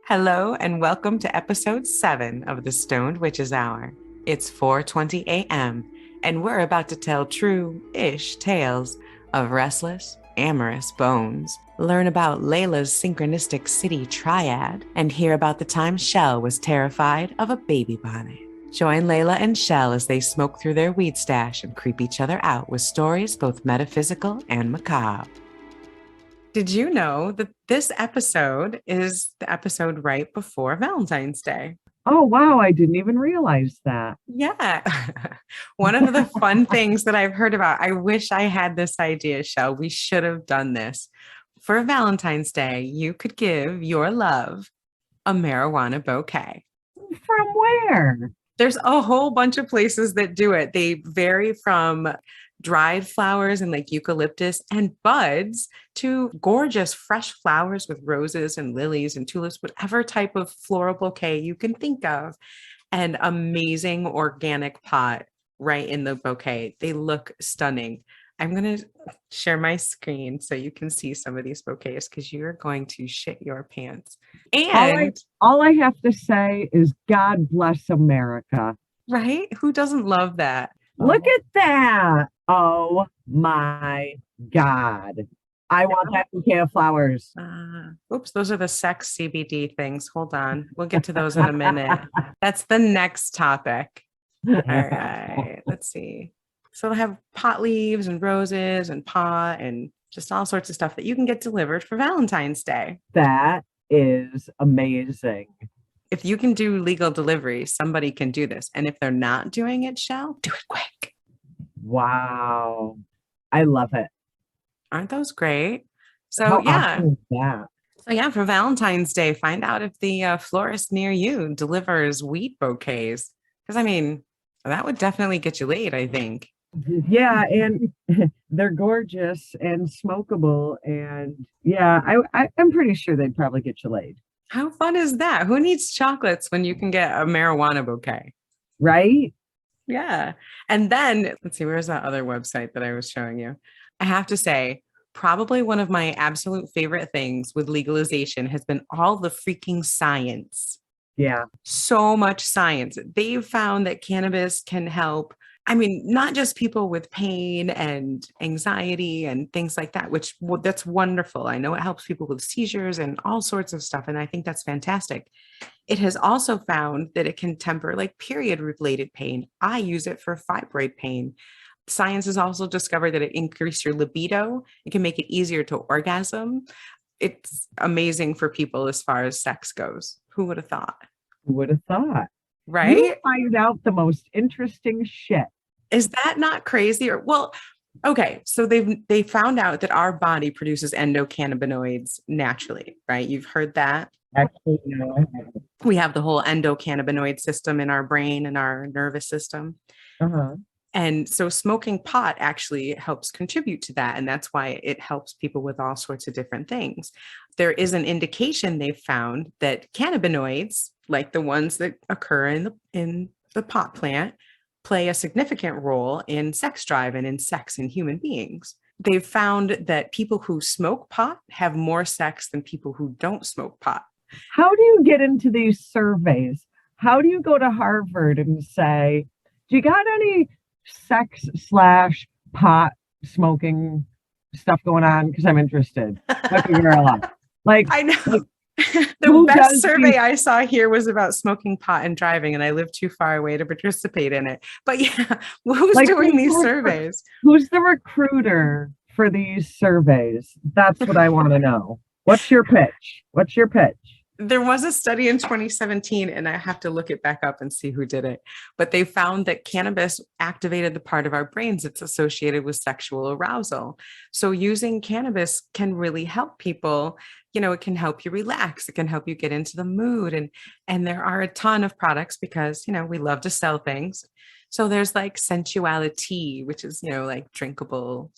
Hello and welcome to episode 7 of the Stoned Witches Hour. It's 4:20 a.m. and we're about to tell true-ish tales of restless, amorous bones, learn about Layla's synchronistic city triad, and hear about the time Chelle was terrified of a baby bonnet. Join Laylla and Chelle as they smoke through their weed stash and creep each other out with stories both metaphysical and macabre. Did you know that this episode is the episode right before Valentine's Day? Oh, wow. I didn't even realize that. Yeah. One of the fun things that I've heard about, I wish I had this idea, Shell. We should have done this. For Valentine's Day, you could give your love a marijuana bouquet. From where? There's a whole bunch of places that do it. They vary from dried flowers and like eucalyptus and buds to gorgeous fresh flowers with roses and lilies and tulips, whatever type of floral bouquet you can think of. And amazing organic pot right in the bouquet. They look stunning. I'm going to share my screen so you can see some of these bouquets because you're going to shit your pants. All I, And all I have to say is God bless America. right? Who doesn't love that? Look at that. Oh my God. I want that bouquet of flowers. Oops, those are the sex CBD things. Hold on. We'll get to those in a minute. That's the next topic. All right. Let's see. So they have pot leaves and roses and pot and just all sorts of stuff that you can get delivered for Valentine's Day. That is amazing. If you can do legal delivery, somebody can do this. And if they're not doing it, Shell, do it quick. Wow. I love it. Aren't those great? So How yeah. awesome is that? So yeah, for Valentine's Day, find out if the florist near you delivers wheat bouquets. Because I mean, that would definitely get you laid, I think. Yeah, and they're gorgeous and smokable. And yeah, I'm pretty sure they'd probably get you laid. How fun is that? Who needs chocolates when you can get a marijuana bouquet? Right? Yeah. And then let's see, where's that other website that I was showing you? I have to say, probably one of my absolute favorite things with legalization has been all the freaking science. Yeah. So much science. They've found that cannabis can help. I mean, not just people with pain and anxiety and things like that, which that's wonderful. I know it helps people with seizures and all sorts of stuff. And I think that's fantastic. It has also found that it can temper like period related pain. I use it for fibroid pain. Science has also discovered that it increases your libido. It can make it easier to orgasm. It's amazing for people as far as sex goes. Who would have thought? Who would have thought? Right? You find out the most interesting shit. Is that not crazy? Or well, okay, so they found out that our body produces endocannabinoids naturally, right? You've heard that. Actually, no. We have the whole endocannabinoid system in our brain and our nervous system. Uh-huh. And so smoking pot actually helps contribute to that. And that's why it helps people with all sorts of different things. There is an indication they've found that cannabinoids, like the ones that occur in the pot plant, play a significant role in sex drive and in sex in human beings. They've found that people who smoke pot have more sex than people who don't smoke pot. How do you get into these surveys? How do you go to Harvard and say, do you got any sex slash pot smoking stuff going on? Because I'm interested. Like, I know. Like, the best survey I saw here was about smoking pot and driving, and I live too far away to participate in it. But yeah, who's doing these surveys? Who's the recruiter for these surveys? That's what I want to know. What's your pitch? What's your pitch? There was a study in 2017, and I have to look it back up and see who did it. But they found that cannabis activated the part of our brains that's associated with sexual arousal. So using cannabis can really help people. You know, it can help you relax. It can help you get into the mood. And there are a ton of products because, you know, we love to sell things. So there's like sensuality, which is, you know, like drinkable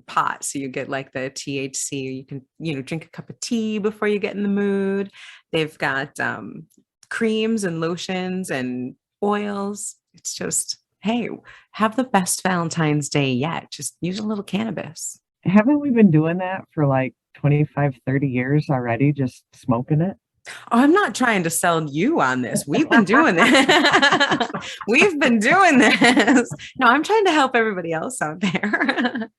pot. So you get like the THC. You can, you know, drink a cup of tea before you get in the mood. They've got creams and lotions and oils. It's just, hey, have the best Valentine's Day yet. Just use a little cannabis. Haven't we been doing that for like 25, 30 years already, just smoking it? Oh, I'm not trying to sell you on this. We've been doing this. We've been doing this. No, I'm trying to help everybody else out there.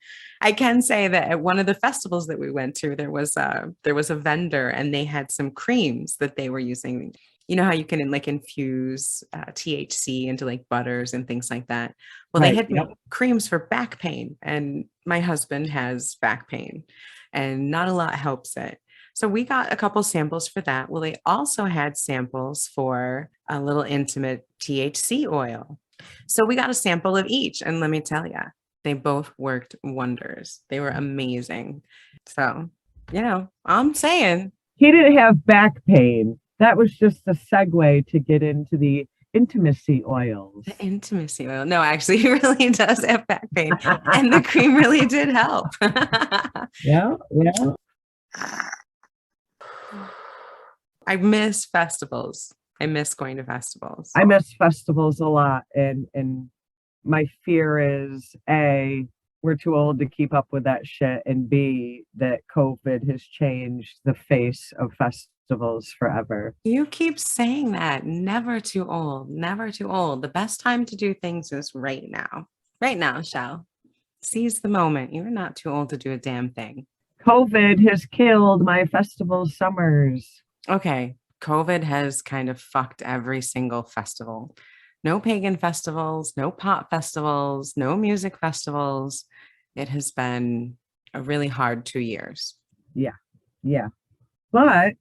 I can say that at one of the festivals that we went to, there was a vendor and they had some creams that they were using. You know how you can like infuse THC into like butters and things like that. Well, they Right. had Yep. creams for back pain, and my husband has back pain, and not a lot helps it. So we got a couple samples for that. Well, they also had samples for a little intimate THC oil. So we got a sample of each. And let me tell you, they both worked wonders. They were amazing. So, I'm saying He didn't have back pain. That was just a segue to get into the intimacy oils. the intimacy oil. No, actually, he really does have back pain. And the cream really did help. Yeah, yeah. I miss festivals. I miss going to festivals. I miss festivals a lot, and my fear is A, we're too old to keep up with that shit, and B, that COVID has changed the face of festivals forever. You keep saying that. Never too old. Never too old. The best time to do things is right now. Right now, Chelle. Seize the moment. You're not too old to do a damn thing. COVID has killed my festival summers. Okay. COVID has kind of fucked every single festival. No pagan festivals, no pop festivals, no music festivals. It has been a really hard 2 years. Yeah, yeah. But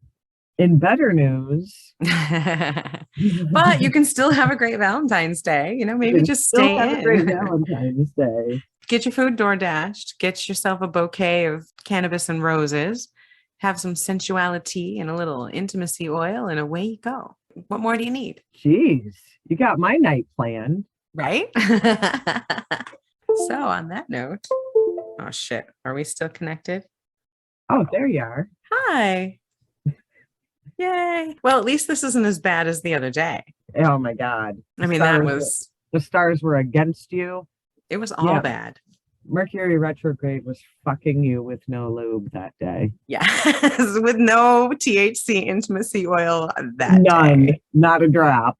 in better news, But you can still have a great Valentine's Day. Maybe can just still stay have a great in. Valentine's Day. Get your food door dashed, get yourself a bouquet of cannabis and roses, have some sensuality and a little intimacy oil, and away you go. What more do you need? Jeez, you got my night planned. Right? So, on that note, oh shit, are we still connected? Oh, there you are. Hi. Yay. Well, at least this isn't as bad as the other day. Oh my God. I mean, The stars were against you. it was all Yeah. bad. Mercury retrograde was fucking you with no lube that day. Yes, with no THC intimacy oil that None, day. not a drop.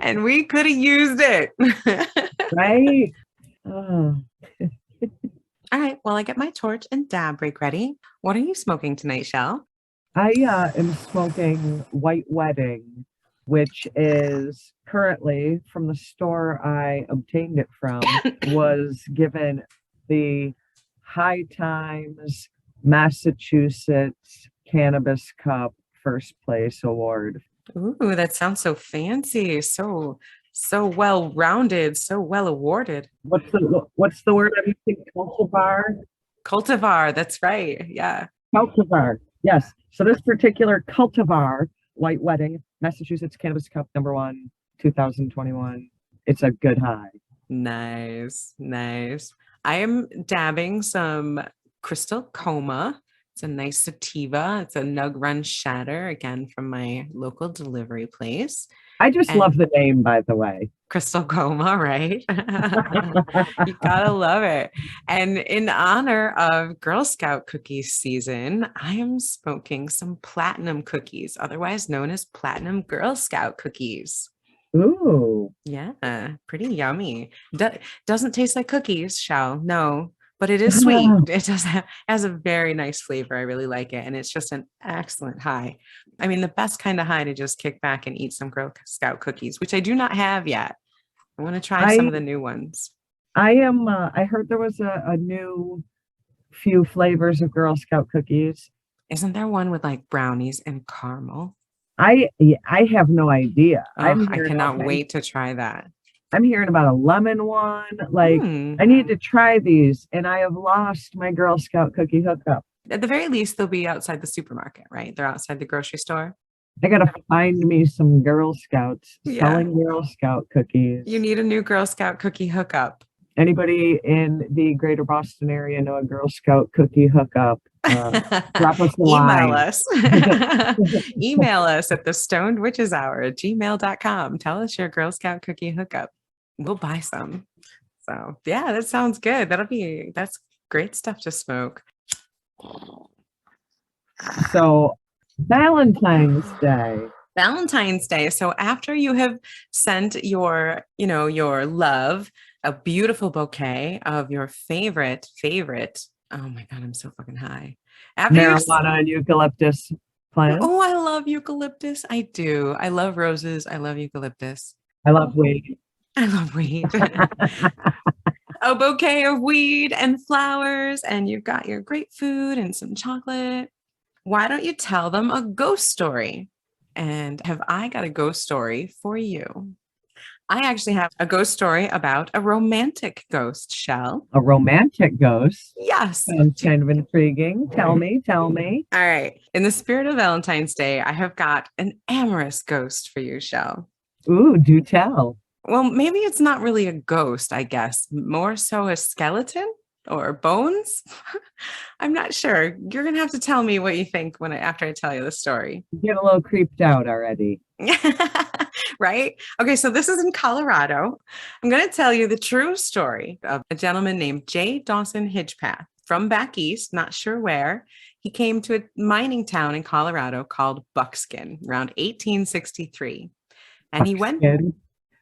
And we could have used it. Right? Oh. All right. Well, I get my torch and dab break ready. What are you smoking tonight, Chelle? I am smoking White Wedding, which is currently from the store I obtained it from, was given the High Times Massachusetts Cannabis Cup first place award. Ooh, that sounds so fancy. So well rounded, so well awarded. What's the word I'm using? Cultivar? Cultivar, that's right. Yeah. Cultivar. Yes. So this particular cultivar, White Wedding, Massachusetts Cannabis Cup #1, 2021. It's a good high. Nice. I am dabbing some Crystal Coma. It's a nice sativa. It's a Nug Run Shatter, again from my local delivery place. I just And love the name, by the way. Crystal Coma, right? You gotta love it. And in honor of Girl Scout cookies season, I am smoking some platinum cookies, otherwise known as platinum Girl Scout cookies. Ooh. Yeah, pretty yummy. Doesn't taste like cookies, Shell. No, but it is sweet. It has a very nice flavor. I really like it. And it's just an excellent high. I mean, the best kind of high to just kick back and eat some Girl Scout cookies, which I do not have yet. I want to try some of the new ones. I heard there was a new few flavors of Girl Scout cookies. Isn't there one with like brownies and caramel? I have no idea. Oh, I cannot wait to try that. I'm hearing about a lemon one. Like, I need to try these, and I have lost my Girl Scout cookie hookup. At the very least, they'll be outside the supermarket, right? They're outside the grocery store. I gotta find me some Girl Scouts selling Girl Scout cookies. You need a new Girl Scout cookie hookup. Anybody in the greater Boston area know a Girl Scout cookie hookup? Drop us a line. Email us at thestonedwitcheshour@gmail.com. Tell us your Girl Scout cookie hookup. We'll buy some. So yeah, that sounds good. That's great stuff to smoke. So Valentine's Day. Valentine's Day. So after you have sent your love a beautiful bouquet of your favorite. Oh my God, I'm so fucking high. After you've, Marijuana and eucalyptus oh, plants. I love eucalyptus. I do. I love roses. I love eucalyptus. I love weed. I love weed. A bouquet of weed and flowers, and you've got your great food and some chocolate. Why don't you tell them a ghost story? And have I got a ghost story for you? I actually have a ghost story about a romantic ghost, Shell. A romantic ghost. Yes. Sounds kind of intriguing. Tell me, tell me. All right. In the spirit of Valentine's Day, I have got an amorous ghost for you, Shell. Ooh, do tell. Well, maybe it's not really a ghost, I guess, more so a skeleton or bones. I'm not sure. You're going to have to tell me what you think after I tell you the story. Get a little creeped out already. Right? Okay, so this is in Colorado. I'm going to tell you the true story of a gentleman named J. Dawson Hidgepath from back east, not sure where. He came to a mining town in Colorado called Buckskin around 1863. And he went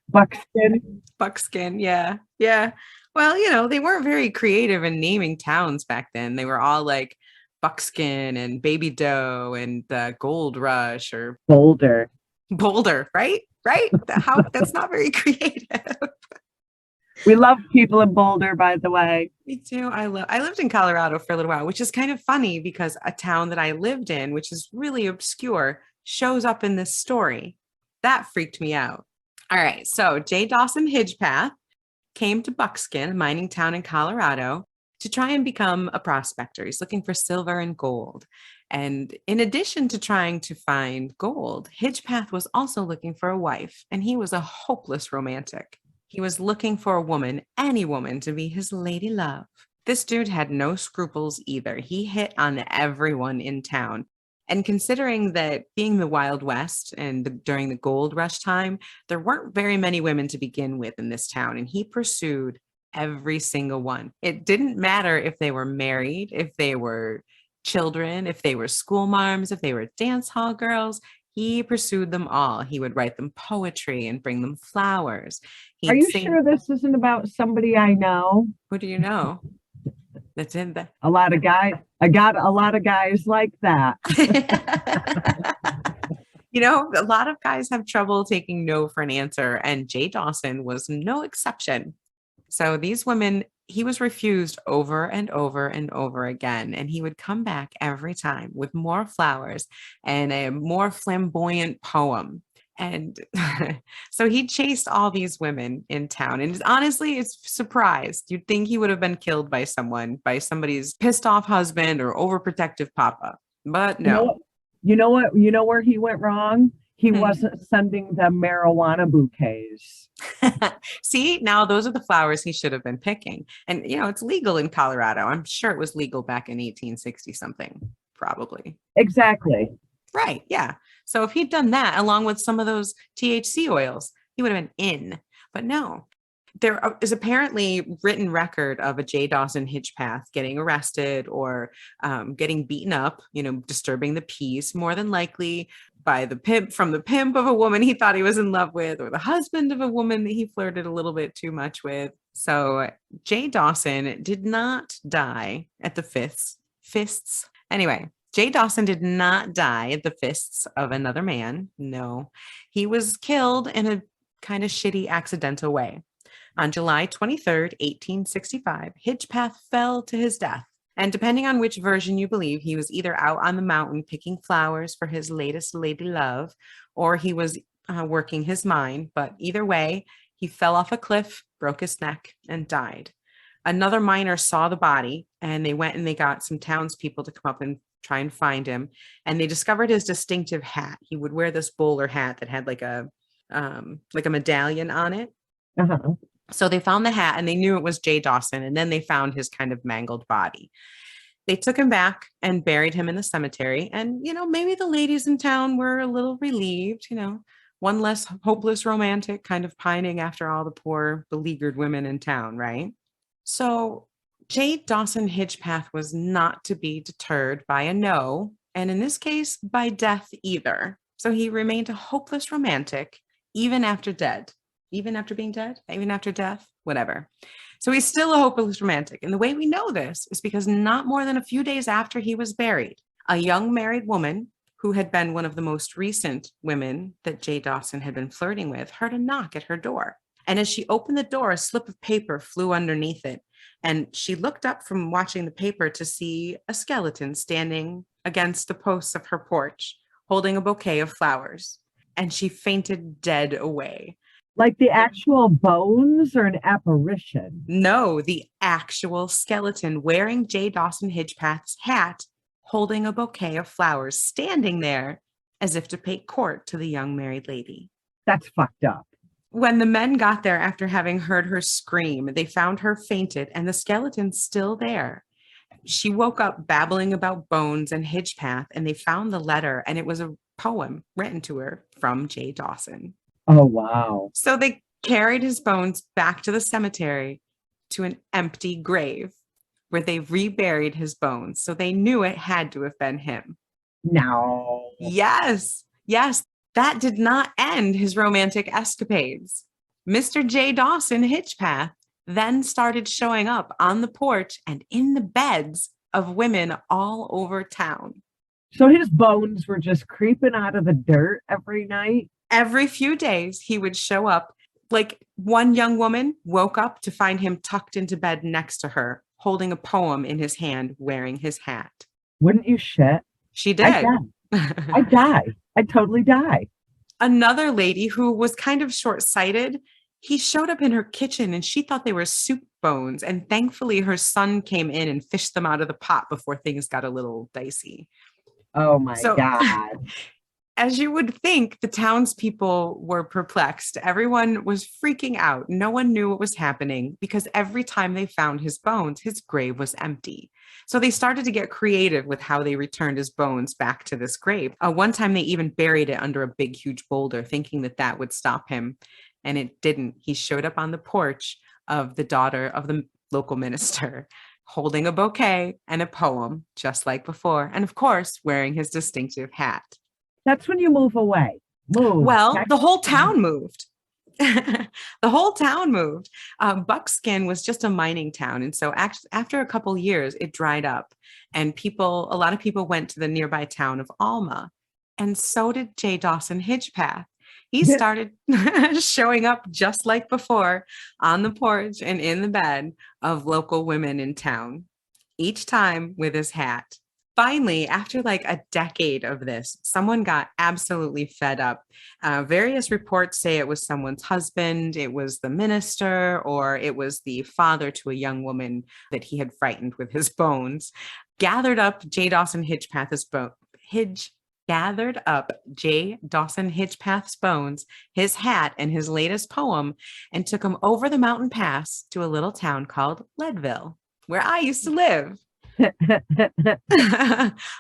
Buckskin. Buckskin, yeah. Yeah. Well, they weren't very creative in naming towns back then. They were all like Buckskin and Baby Doe and Gold Rush or Boulder. Boulder, right? Right? That's not very creative. We love people in Boulder, by the way. Me too. I lived in Colorado for a little while, which is kind of funny because a town that I lived in, which is really obscure, shows up in this story. That freaked me out. All right. So J. Dawson Hidgepath came to Buckskin, a mining town in Colorado, to try and become a prospector. He's looking for silver and gold. And in addition to trying to find gold, Hidgepath was also looking for a wife, and he was a hopeless romantic. He was looking for a woman, any woman, to be his lady love. This dude had no scruples either. He hit on everyone in town. And considering that being the Wild West and during the gold rush time, there weren't very many women to begin with in this town. And he pursued every single one. It didn't matter if they were married, if they were children, if they were school marms, if they were dance hall girls. He pursued them all. He would write them poetry and bring them flowers. Are He'd you sing. sure this isn't about somebody I know? Who do you know? That's in the. A lot of guys. I got a lot of guys like that. A lot of guys have trouble taking no for an answer, and Jay Dawson was no exception. So these women, he was refused over and over and over again, and he would come back every time with more flowers and a more flamboyant poem. And so he chased all these women in town. And honestly, it's surprised. You'd think he would have been killed by somebody's pissed off husband or overprotective papa. But no. You know what? You know where he went wrong? He wasn't sending them marijuana bouquets. See, now those are the flowers he should have been picking. And, it's legal in Colorado. I'm sure it was legal back in 1860 something, probably. Exactly. Right. Yeah. So if he'd done that along with some of those THC oils, he would have been in. But no, there is apparently written record of a J. Dawson Hidgepath getting arrested or getting beaten up, disturbing the peace, more than likely by the pimp of a woman he thought he was in love with, or the husband of a woman that he flirted a little bit too much with. So J. Dawson did not die at the fists. Anyway, J. Dawson did not die at the fists of another man. No, he was killed in a kind of shitty accidental way. On July 23rd, 1865, Hidgepath fell to his death. And depending on which version you believe, he was either out on the mountain picking flowers for his latest lady love, or he was working his mine. But either way, he fell off a cliff, broke his neck, and died. Another miner saw the body, and they went and they got some townspeople to come up and try and find him. And they discovered his distinctive hat. He would wear this bowler hat that had like a medallion on it. Uh-huh. So they found the hat and they knew it was J. Dawson. And then they found his kind of mangled body. They took him back and buried him in the cemetery. And, maybe the ladies in town were a little relieved, one less hopeless romantic kind of pining after all the poor beleaguered women in town, right? So J. Dawson Hidgepath was not to be deterred by a no. and in this case, by death either. So he remained a hopeless romantic, even after dead, even after being dead, even after death, whatever. So he's still a hopeless romantic. And the way we know this is because not more than a few days after he was buried, a young married woman who had been one of the most recent women that Jay Dawson had been flirting with heard a knock at her door. And as she opened the door, a slip of paper flew underneath it. And she looked up from watching the paper to see a skeleton standing against the posts of her porch, holding a bouquet of flowers. And she fainted dead away. Like the actual bones or an apparition? No, the actual skeleton wearing Jay Dawson Hedgepath's hat, holding a bouquet of flowers, standing there as if to pay court to the young married lady. That's fucked up. When the men got there after having heard her scream, they found her fainted and the skeleton still there. She woke up babbling about bones and Hedgepath, and they found the letter, and it was a poem written to her from Jay Dawson. Oh, wow. So they carried his bones back to the cemetery to an empty grave where they reburied his bones. So they knew it had to have been him. No. Yes. That did not end his romantic escapades. Mr. J. Dawson Hedgepath then started showing up on the porch and in the beds of women all over town. So his bones were just creeping out of the dirt every night? Every few days, he would show up. Like one young woman woke up to find him tucked into bed next to her, holding a poem in his hand, wearing his hat. Wouldn't you shit? She did. I'd die. I'd totally die. Another lady who was kind of short-sighted, he showed up in her kitchen and she thought they were soup bones. And thankfully, her son came in and fished them out of the pot before things got a little dicey. Oh my God. As you would think, the townspeople were perplexed. Everyone was freaking out. No one knew what was happening because every time they found his bones, his grave was empty. So they started to get creative with how they returned his bones back to this grave. One time they even buried it under a big, huge boulder, thinking that that would stop him. And it didn't. He showed up on the porch of the daughter of the local minister, holding a bouquet and a poem, just like before. And of course, wearing his distinctive hat. That's when you move away. Move. Well, the whole town moved. The whole town moved. Buckskin was just a mining town. And so after a couple years, it dried up. And a lot of people went to the nearby town of Alma. And so did Jay Dawson Hedgepath. He started showing up just like before on the porch and in the bed of local women in town, each time with his hat. Finally, after like a decade of this, someone got absolutely fed up. Various reports say it was someone's husband, it was the minister, or it was the father to a young woman that he had frightened with his bones. Gathered up Jay Dawson Hedgepath's bones, his hat, and his latest poem, and took him over the mountain pass to a little town called Leadville, where I used to live.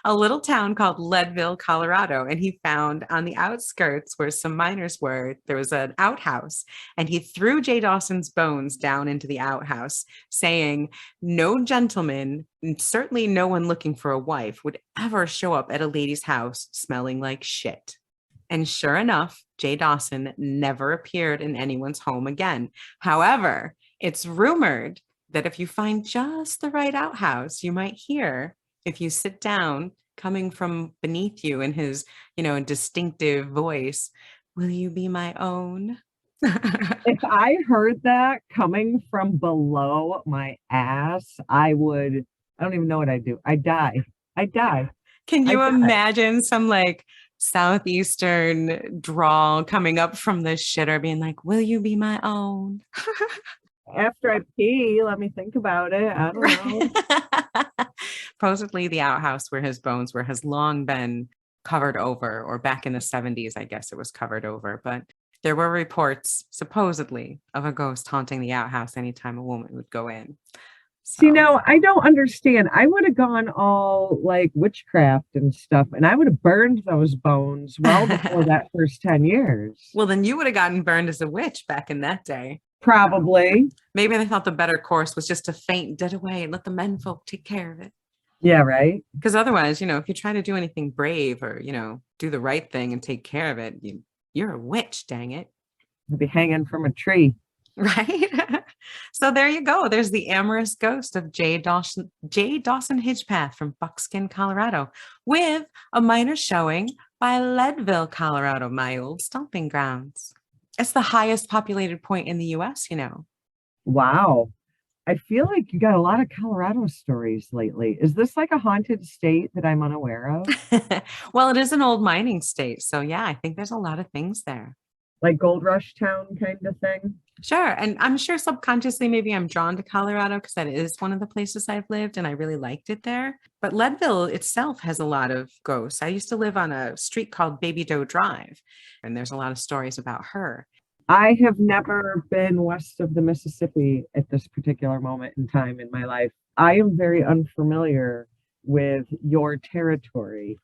A little town called Leadville, Colorado. And he found on the outskirts where some miners were, there was an outhouse, and he threw Jay Dawson's bones down into the outhouse, saying, no gentleman, and certainly no one looking for a wife, would ever show up at a lady's house smelling like shit. And sure enough, Jay Dawson never appeared in anyone's home again. However, it's rumored that if you find just the right outhouse, you might hear, if you sit down, coming from beneath you in his, distinctive voice, will you be my own? If I heard that coming from below my ass, I don't even know what I'd do. I'd die. Can you imagine some like Southeastern drawl coming up from the shitter being like, will you be my own? After I pee, let me think about it. I don't know. Supposedly the outhouse where his bones were has long been covered over, or back in the 70s, I guess it was covered over. But there were reports, supposedly, of a ghost haunting the outhouse anytime a woman would go in. So. See, now, I don't understand. I would have gone all like witchcraft and stuff, and I would have burned those bones well before that first 10 years. Well, then you would have gotten burned as a witch back in that day. Probably. Maybe they thought the better course was just to faint dead away and let the men folk take care of it. Yeah, right. Because otherwise, if you try to do anything brave or, do the right thing and take care of it, you're a witch, dang it. It'd be hanging from a tree. Right. So there you go. There's the amorous ghost of J. Dawson Hidgepath from Buckskin, Colorado, with a minor showing by Leadville, Colorado, my old stomping grounds. It's the highest populated point in the US. Wow. I feel like you got a lot of Colorado stories lately. Is this like a haunted state that I'm unaware of? Well, it is an old mining state. So yeah, I think there's a lot of things there. Like Gold Rush Town kind of thing? Sure. And I'm sure subconsciously, maybe I'm drawn to Colorado because that is one of the places I've lived and I really liked it there. But Leadville itself has a lot of ghosts. I used to live on a street called Baby Doe Drive, and there's a lot of stories about her. I have never been west of the Mississippi at this particular moment in time in my life. I am very unfamiliar with your territory.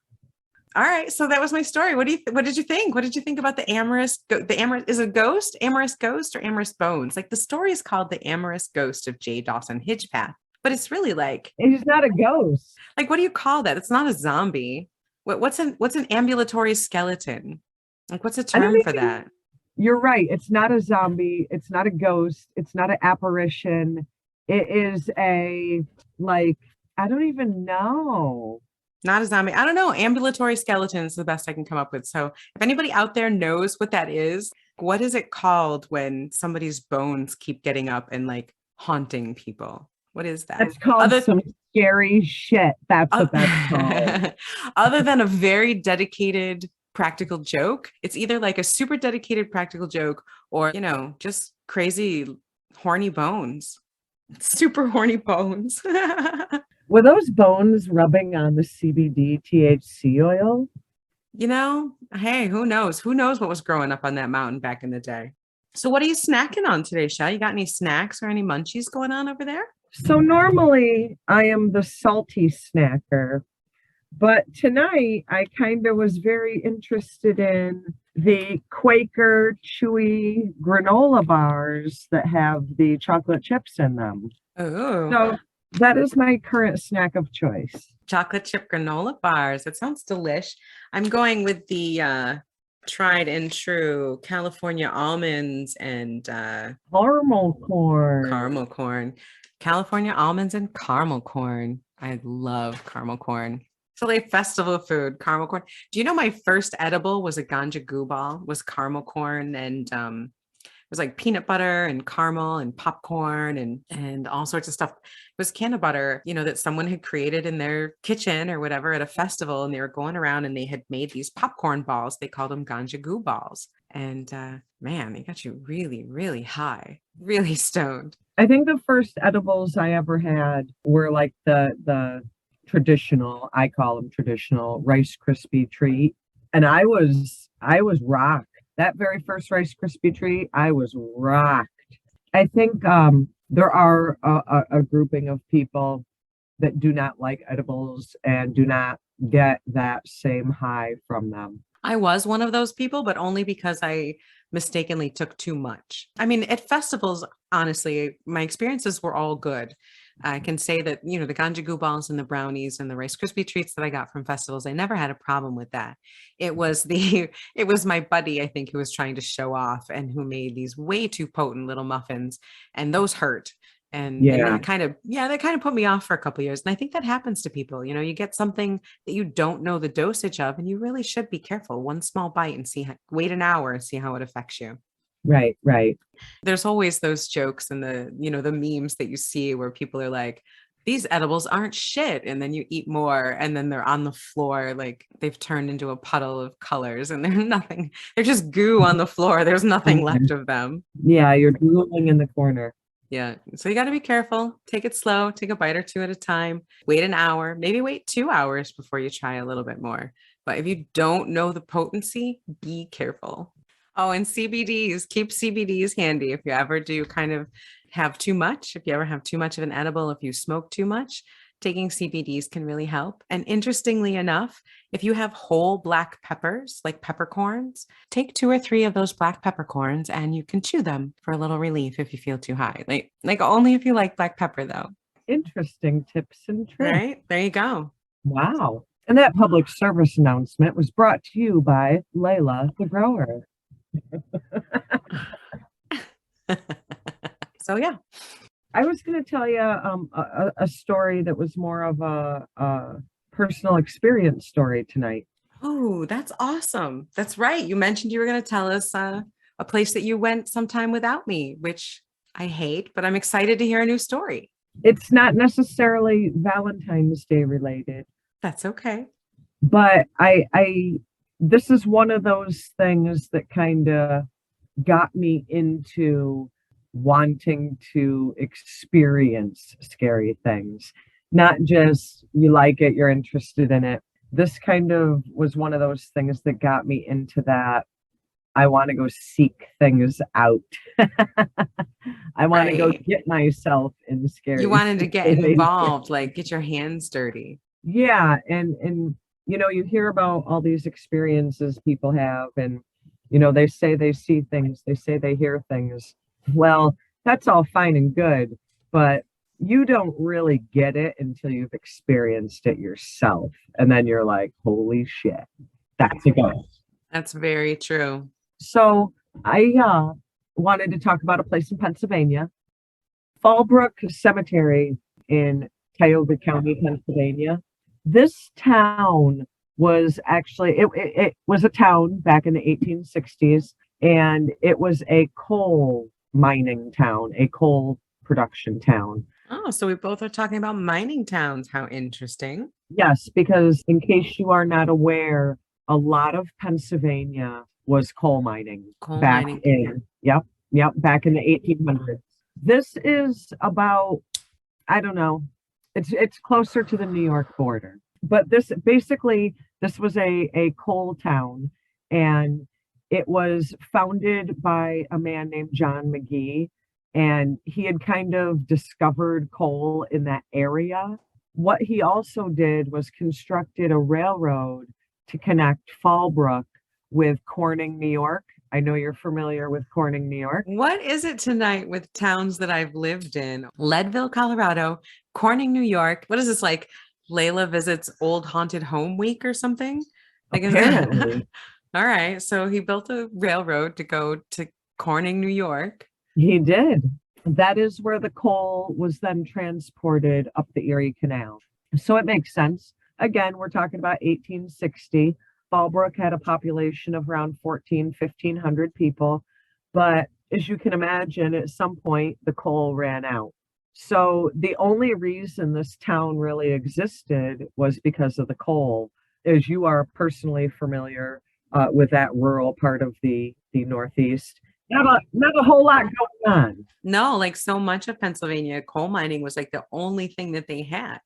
All right. So that was my story. What did you think? What did you think about the amorous, is it ghost, amorous ghost, or amorous bones? Like the story is called The Amorous Ghost of J. Dawson Hidgepath, but it's really It's not a ghost. like, what do you call that? It's not a zombie. What's an ambulatory skeleton? Like, what's a I don't term for even, that? you're right. It's not a zombie. It's not a ghost. It's not an apparition. It is a, like, I don't even know. Not a zombie. I don't know. Ambulatory skeleton is the best I can come up with. So if anybody out there knows what that is, what is it called when somebody's bones keep getting up and like haunting people? What is that? That's called Other some scary shit. That's what that's called. other than a very dedicated practical joke, it's either like a super dedicated practical joke or, just crazy horny bones. Super horny bones. Were those bones rubbing on the CBD THC oil? Hey, who knows? Who knows what was growing up on that mountain back in the day? So, what are you snacking on today, Shell? You got any snacks or any munchies going on over there? So normally I am the salty snacker, but tonight I kind of was very interested in the Quaker chewy granola bars that have the chocolate chips in them. Oh, So that is my current snack of choice. chocolate chip granola bars. That sounds delish. I'm going with the tried and true California almonds and Caramel corn. caramel corn. California almonds and caramel corn. I love caramel corn. So like festival food, caramel corn. Do you know my first edible was a ganja goo ball, was caramel corn and it was like peanut butter and caramel and popcorn and all sorts of stuff. It was can of butter, that someone had created in their kitchen or whatever at a festival, and they were going around and they had made these popcorn balls. They called them ganja goo balls. And man, they got you really, really high, really stoned. I think the first edibles I ever had were like the traditional, I call them traditional Rice Krispie treat. And I was rocked. That very first Rice Krispie treat, I was rocked. I think there are a grouping of people that do not like edibles and do not get that same high from them. I was one of those people, but only because I mistakenly took too much. I mean, at festivals, honestly, my experiences were all good. I can say that, the ganja goo balls and the brownies and the Rice Krispie treats that I got from festivals, I never had a problem with that. It was my buddy, I think, who was trying to show off and who made these way too potent little muffins, and those hurt. And Yeah, that kind of put me off for a couple of years. And I think that happens to people. You get something that you don't know the dosage of, and you really should be careful. One small bite and wait an hour and see how it affects you. right, right. There's always those jokes and the memes that you see where people are like, these edibles aren't shit. And then you eat more and then they're on the floor, like they've turned into a puddle of colors and they're nothing. They're just goo on the floor. There's nothing left of them. Yeah, you're drooling in the corner. Yeah. So you got to be careful. Take it slow. Take a bite or two at a time. Wait an hour, maybe wait 2 hours before you try a little bit more. But if you don't know the potency, be careful. Oh, and CBDs, keep CBDs handy if you ever do kind of have too much, if you ever have too much of an edible, if you smoke too much, taking CBDs can really help. And interestingly enough, if you have whole black peppers, like peppercorns, take 2 or 3 of those black peppercorns and you can chew them for a little relief if you feel too high. Like only if you like black pepper though. Interesting tips and tricks. Right? There you go. Wow. And that public service announcement was brought to you by Laylla, the grower. So yeah. I was going to tell you a story that was more of a personal experience story tonight. Oh, that's awesome. That's right. You mentioned you were going to tell us a place that you went sometime without me, which I hate, but I'm excited to hear a new story. It's not necessarily Valentine's Day related, That's okay. but this is one of those things that kind of got me into wanting to experience scary things. Not just you like it, you're interested in it. This kind of was one of those things that got me into that. I want to go seek things out. I want to go Right. get myself in scary You wanted to get situations. involved, like get your hands dirty. Yeah, and you hear about all these experiences people have, and they say they see things, they say they hear things. Well, that's all fine and good, but you don't really get it until you've experienced it yourself, and then you're like, holy shit, that's a ghost. That's very true. So I wanted to talk about a place in Pennsylvania, Fall Brook Cemetery in Tioga County, Pennsylvania. This town was actually it was a town back in the 1860s, and it was a coal mining town, a coal production town. Oh, so we both are talking about mining towns. How interesting. Yes, because in case you are not aware, a lot of Pennsylvania was coal mining Coal back mining. in back in the 1800s. This is about, I don't know, it's closer to the New York border. But this was a coal town, and it was founded by a man named John McGee, and he had kind of discovered coal in that area. What he also did was constructed a railroad to connect Fall Brook with Corning, New York. I know you're familiar with Corning, New York. What is it tonight with towns that I've lived in? Leadville, Colorado, Corning, New York. What is this like? Laylla visits old haunted home week or something? Like, is that Apparently, all right? So he built a railroad to go to Corning, New York. he did. That is where the coal was then transported up the Erie Canal. So it makes sense. Again, we're talking about 1860. Fallbrook had a population of around 1,500 people. But as you can imagine, at some point, the coal ran out. So the only reason this town really existed was because of the coal. As you are personally familiar with that rural part of the Northeast, not a whole lot going on. No, like so much of Pennsylvania, coal mining was like the only thing that they had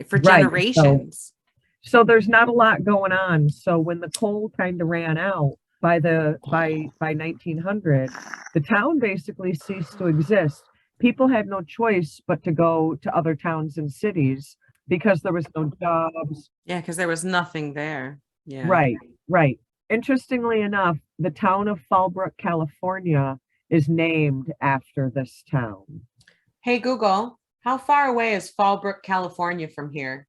for Right. generations. So there's not a lot going on. So when the coal kind of ran out by 1900, the town basically ceased to exist. People had no choice but to go to other towns and cities because there was no jobs. Yeah, because there was nothing there. Yeah. Right. Interestingly enough, the town of Fall Brook, California is named after this town. Hey, Google, how far away is Fall Brook, California from here?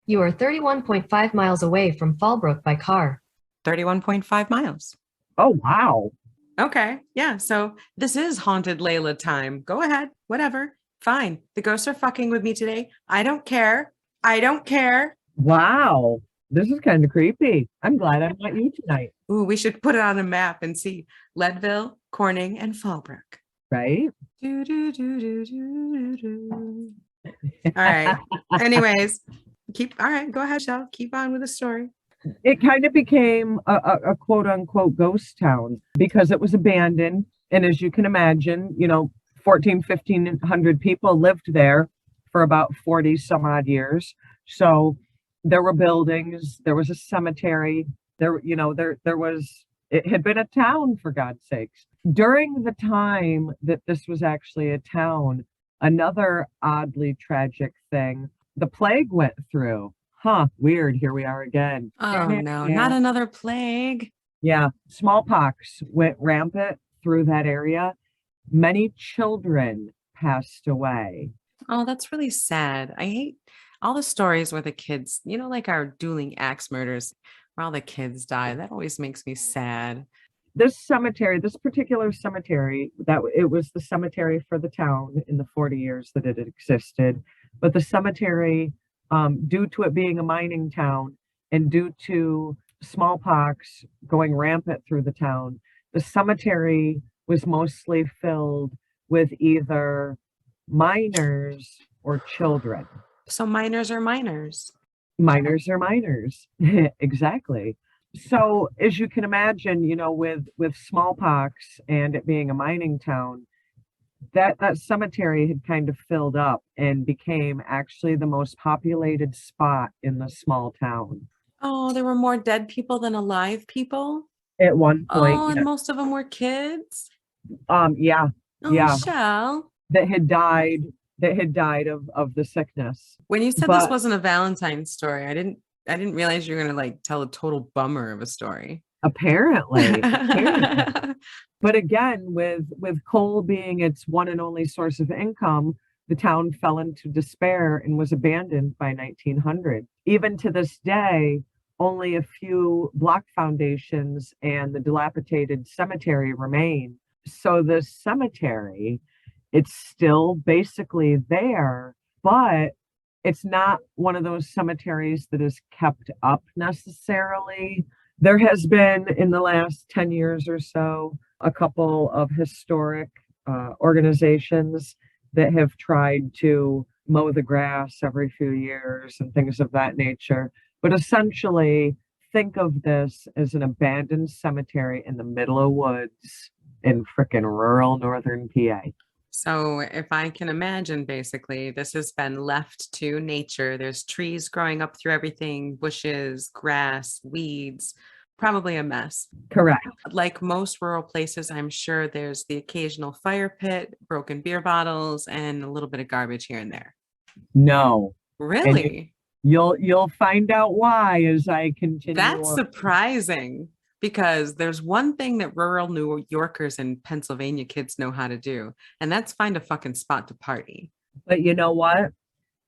You are 31.5 miles away from Fall Brook by car. 31.5 miles. Oh, wow. Okay. Yeah. So this is haunted Laylla time. Go ahead. Whatever. Fine. The ghosts are fucking with me today. I don't care. I don't care. Wow. This is kind of creepy. I'm glad I'm not you tonight. Ooh, we should put it on a map and see Leadville, Corning, and Fallbrook. Right? Do, do, do, do, do, do. All right. Anyways, all right, go ahead, Chelle. Keep on with the story. It kind of became a quote unquote ghost town because it was abandoned. And as you can imagine, 1,500 people lived there for about 40 some odd years. So there were buildings, there was a cemetery, it had been a town, for God's sakes. During the time that this was actually a town, another oddly tragic thing, the plague went through. Weird. Here we are again. Oh, no, not another plague. Yeah. Smallpox went rampant through that area. Many children passed away. Oh, that's really sad. I hate all the stories where the kids, like our dueling axe murders, where all the kids die. That always makes me sad. This cemetery, this particular cemetery, that it was the cemetery for the town in the 40 years that it had existed. But the cemetery, due to it being a mining town and due to smallpox going rampant through the town, the cemetery was mostly filled with either miners or children. So minors are minors. Miners are miners. Exactly. So as you can imagine, with smallpox and it being a mining town, that cemetery had kind of filled up and became actually the most populated spot in the small town. Oh, there were more dead people than alive people. At one point, Oh, and yeah. most of them were kids. Yeah, Oh, yeah, Chelle. that had died of the sickness. When you said this But wasn't a Valentine's story, I didn't realize you were gonna like tell a total bummer of a story. apparently. But again, with coal being its one and only source of income, the town fell into despair and was abandoned by 1900. Even to this day, only a few block foundations and the dilapidated cemetery remain. So the cemetery, it's still basically there, but it's not one of those cemeteries that is kept up necessarily. There has been in the last 10 years or so a couple of historic organizations that have tried to mow the grass every few years and things of that nature. But essentially, think of this as an abandoned cemetery in the middle of woods in frickin' rural northern PA. So if I can imagine, basically, this has been left to nature. There's trees growing up through everything, bushes, grass, weeds, probably a mess. Correct. Like most rural places, I'm sure there's the occasional fire pit, broken beer bottles, and a little bit of garbage here and there. No. And Really? you'll find out why as I continue That's on. surprising because there's one thing that rural New Yorkers and Pennsylvania kids know how to do, and that's find a fucking spot to party. But you know what?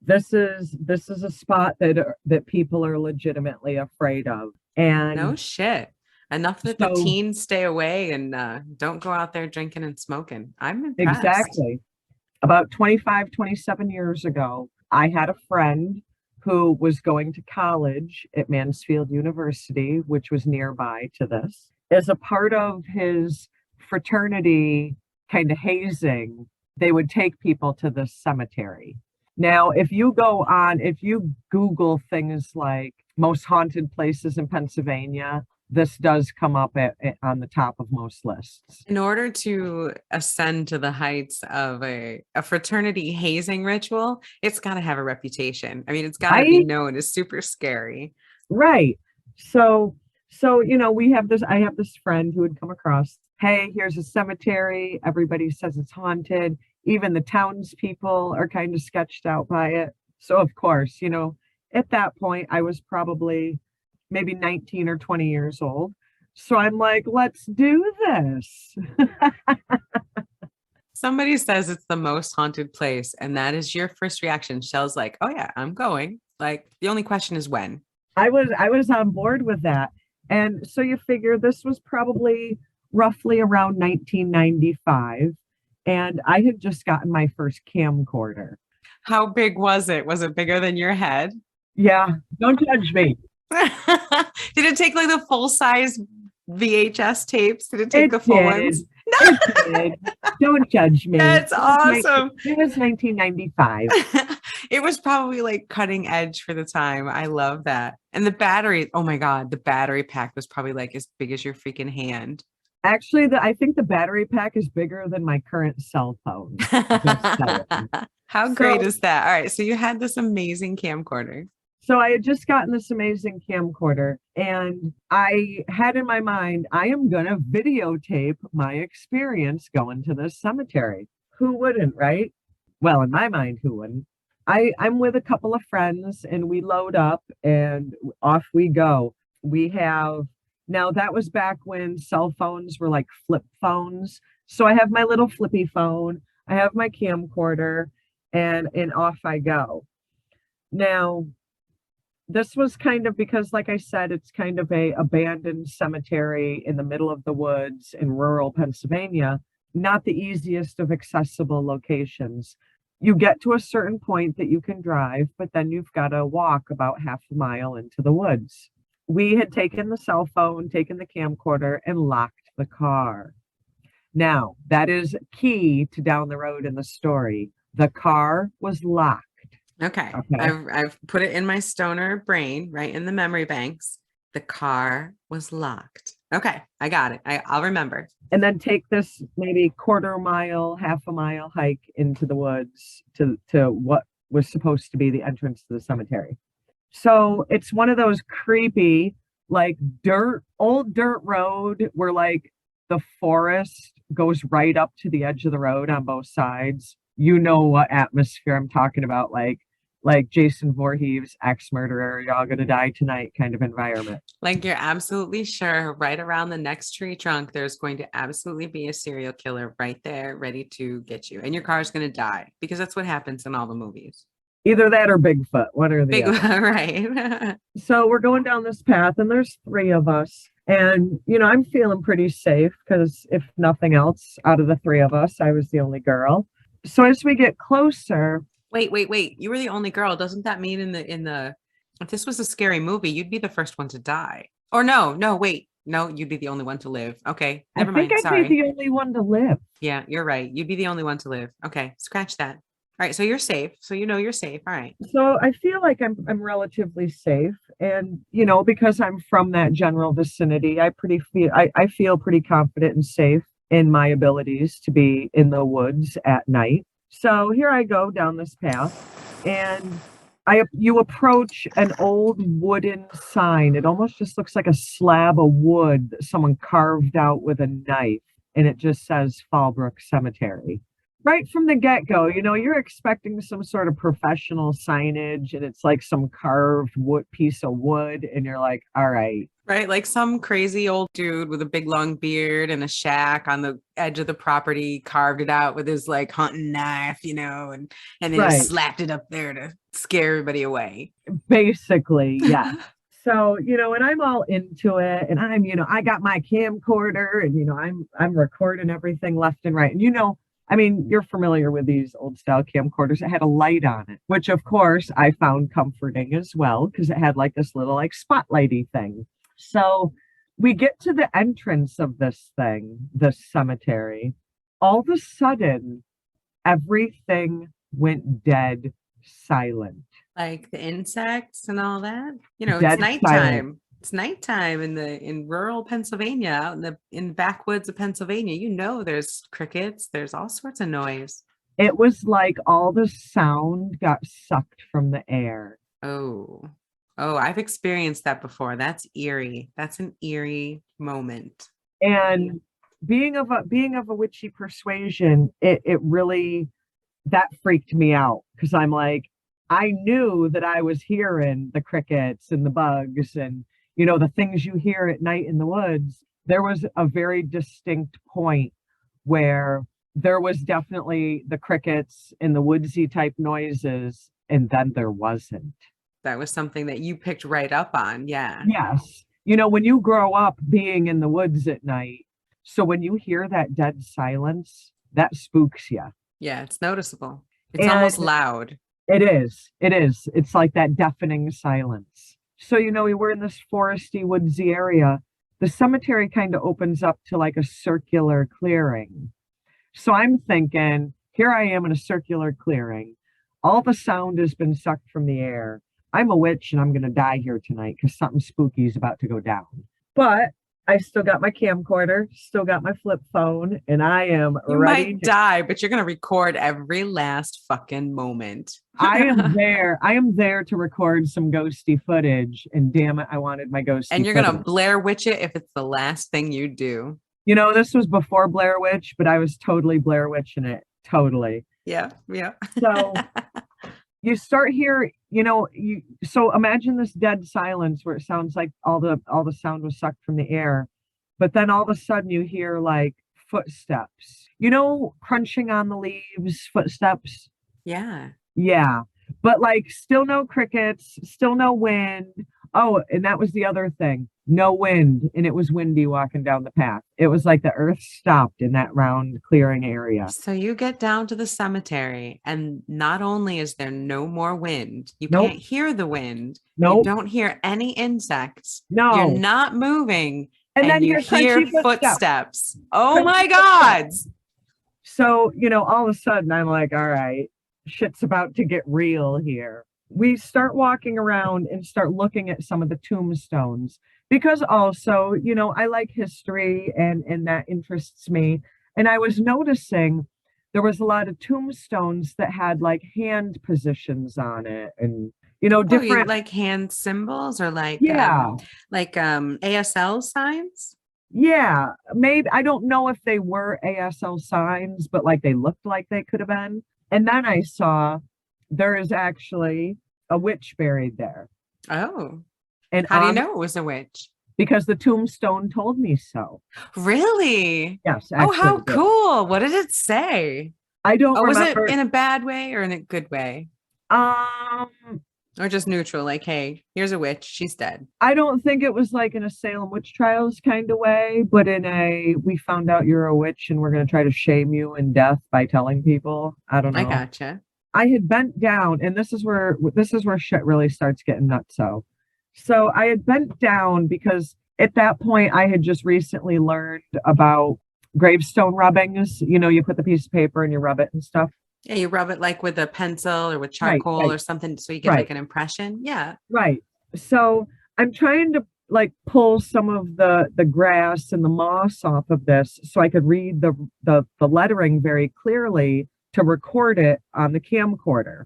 This is a spot that people are legitimately afraid of. No And shit. Enough that the so teens stay away and don't go out there drinking and smoking. I'm impressed. exactly about 25, 27 years ago, I had a friend who was going to college at Mansfield University, which was nearby to this. As a part of his fraternity kind of hazing, they would take people to this cemetery. Now, if you Google things like most haunted places in Pennsylvania, this does come up on the top of most lists. In order to ascend to the heights of a fraternity hazing ritual, it's got to have a reputation. I mean, it's got to be Right? known as super scary. Right. So I have this friend who would come across, hey, here's a cemetery. Everybody says it's haunted. Even the townspeople are kind of sketched out by it. So of course, at that point, I was probably maybe 19 or 20 years old. So I'm like, let's do this. Somebody says it's the most haunted place, and that is your first reaction. Shell's like, oh yeah, I'm going. Like the only question is when. I was on board with that. And so you figure this was probably roughly around 1995. And I had just gotten my first camcorder. How big was it? Was it bigger than your head? Yeah, don't judge me. Did it take like the full size VHS tapes? Did it take the full did. ones? It did. Don't judge me. That's awesome. It was 1995. It was probably like cutting edge for the time. I love that. And the battery, oh my God, the battery pack was probably like as big as your freaking hand. Actually, I think the battery pack is bigger than my current cell phone. Just saying. How great So- is that? All right. So you had this amazing camcorder. So I had just gotten this amazing camcorder and I had in my mind, I am going to videotape my experience going to this cemetery. Who wouldn't, right? Well, in my mind, who wouldn't? I'm with a couple of friends and we load up and off we go. Now that was back when cell phones were like flip phones. So I have my little flippy phone. I have my camcorder and off I go. Now, this was kind of because, like I said, it's kind of a abandoned cemetery in the middle of the woods in rural Pennsylvania, not the easiest of accessible locations. You get to a certain point that you can drive, but then you've got to walk about half a mile into the woods. We had taken the cell phone, taken the camcorder, and locked the car. Now, that is key to down the road in the story. The car was locked. Okay. Okay. I've put it in my stoner brain, right in the memory banks. The car was locked. Okay, I got it. I'll remember. And then take this maybe quarter mile, half a mile hike into the woods to what was supposed to be the entrance to the cemetery. So it's one of those creepy, like old dirt road where like the forest goes right up to the edge of the road on both sides. You know what atmosphere I'm talking about, like Jason Voorhees, ex-murderer, y'all gonna die tonight kind of environment. Like you're absolutely sure right around the next tree trunk, there's going to absolutely be a serial killer right there ready to get you. And your car's going to die because that's what happens in all the movies. Either that or Bigfoot, one or the other. Right. So we're going down this path and there's three of us. And, I'm feeling pretty safe because if nothing else, out of the three of us, I was the only girl. So as we get closer. Wait. You were the only girl. Doesn't that mean if this was a scary movie, you'd be the first one to die? Or no, wait. No, you'd be the only one to live. Okay. Never mind. I think I'd be the only one to live. Yeah, you're right. You'd be the only one to live. Okay. Scratch that. All right. So you're safe. So you're safe. All right. So I feel like I'm relatively safe. And, because I'm from that general vicinity, I feel pretty confident and safe in my abilities to be in the woods at night. So here I go down this path and you approach an old wooden sign. It almost just looks like a slab of wood that someone carved out with a knife. And it just says Fall Brook Cemetery. Right from the get-go, you're expecting some sort of professional signage and it's like some carved piece of wood. And you're like, all right. Right. Like some crazy old dude with a big long beard and a shack on the edge of the property carved it out with his like hunting knife, and then Right. He slapped it up there to scare everybody away. Basically, yeah. So, and I'm all into it and I got my camcorder and, I'm recording everything left and right. And, you're familiar with these old style camcorders. It had a light on it, which of course I found comforting as well because it had like this little like spotlighty thing. So we get to the entrance of this cemetery. All of a sudden, everything went dead silent. Like the insects and all that. Dead it's nighttime. silent. It's nighttime in rural Pennsylvania, out in the backwoods of Pennsylvania. There's crickets, there's all sorts of noise. It was like all the sound got sucked from the air. Oh, I've experienced that before. That's eerie. That's an eerie moment. And being of a witchy persuasion, it really, that freaked me out because I'm like, I knew that I was hearing the crickets and the bugs and the things you hear at night in the woods. There was a very distinct point where there was definitely the crickets and the woodsy type noises, and then there wasn't. That was something that you picked right up on. Yeah. Yes. When you grow up being in the woods at night, so when you hear that dead silence, that spooks you. Yeah, it's noticeable. It's almost loud. It is. It's like that deafening silence. So, we were in this foresty, woodsy area. The cemetery kind of opens up to like a circular clearing. So I'm thinking, here I am in a circular clearing. All the sound has been sucked from the air. I'm a witch and I'm going to die here tonight because something spooky is about to go down. But I still got my camcorder, still got my flip phone, and I am you ready. Might die, but you're going to record every last fucking moment. I am there. I am there to record some ghosty footage. And damn it, I wanted my ghosty And you're footage. going to Blair Witch it if it's the last thing you do. This was before Blair Witch, but I was totally Blair Witching it. Totally. Yeah. So you start here, so imagine this dead silence where it sounds like all the sound was sucked from the air. But then all of a sudden you hear like footsteps, crunching on the leaves, footsteps. Yeah. Yeah. But like still no crickets, still no wind. Oh, and that was the other thing. No wind. And it was windy walking down the path. It was like the earth stopped in that round clearing area. So you get down to the cemetery, and not only is there no more wind, you Nope. can't hear the wind, you Nope. don't hear any insects, you're No. not moving, And and then you your hear crunchy footsteps. footsteps. Oh my Crunchy footsteps. gods. So, all of a sudden I'm like, all right, shit's about to get real here. We start walking around and start looking at some of the tombstones because also, I like history and that interests me. And I was noticing there was a lot of tombstones that had like hand positions on it and Oh, you different. like hand symbols or Yeah. like ASL signs? Yeah, maybe I don't know if they were ASL signs, but like they looked like they could have been. And then I saw there is actually a witch buried there. Oh, And how do you know it was a witch? because the tombstone told me so. Really? Yes, Oh, actually how it did. cool. What did it say? I don't Oh, was it remember. in a bad way or in a good way? Um, Or just neutral, like, hey, here's a witch, she's dead. I don't think it was like in a Salem witch trials kind of way, but in a we found out you're a witch and we're gonna try to shame you in death by telling people. I don't I know. gotcha. I had bent down, and this is where shit really starts getting nuts. So I had bent down because at that point I had just recently learned about gravestone rubbings. You put the piece of paper and you rub it and stuff. Yeah, you rub it like with a pencil or with Right, charcoal right, or something so you get right, like an impression. Yeah. right. So I'm trying to like pull some of the grass and the moss off of this so I could read the lettering very clearly to record it on the camcorder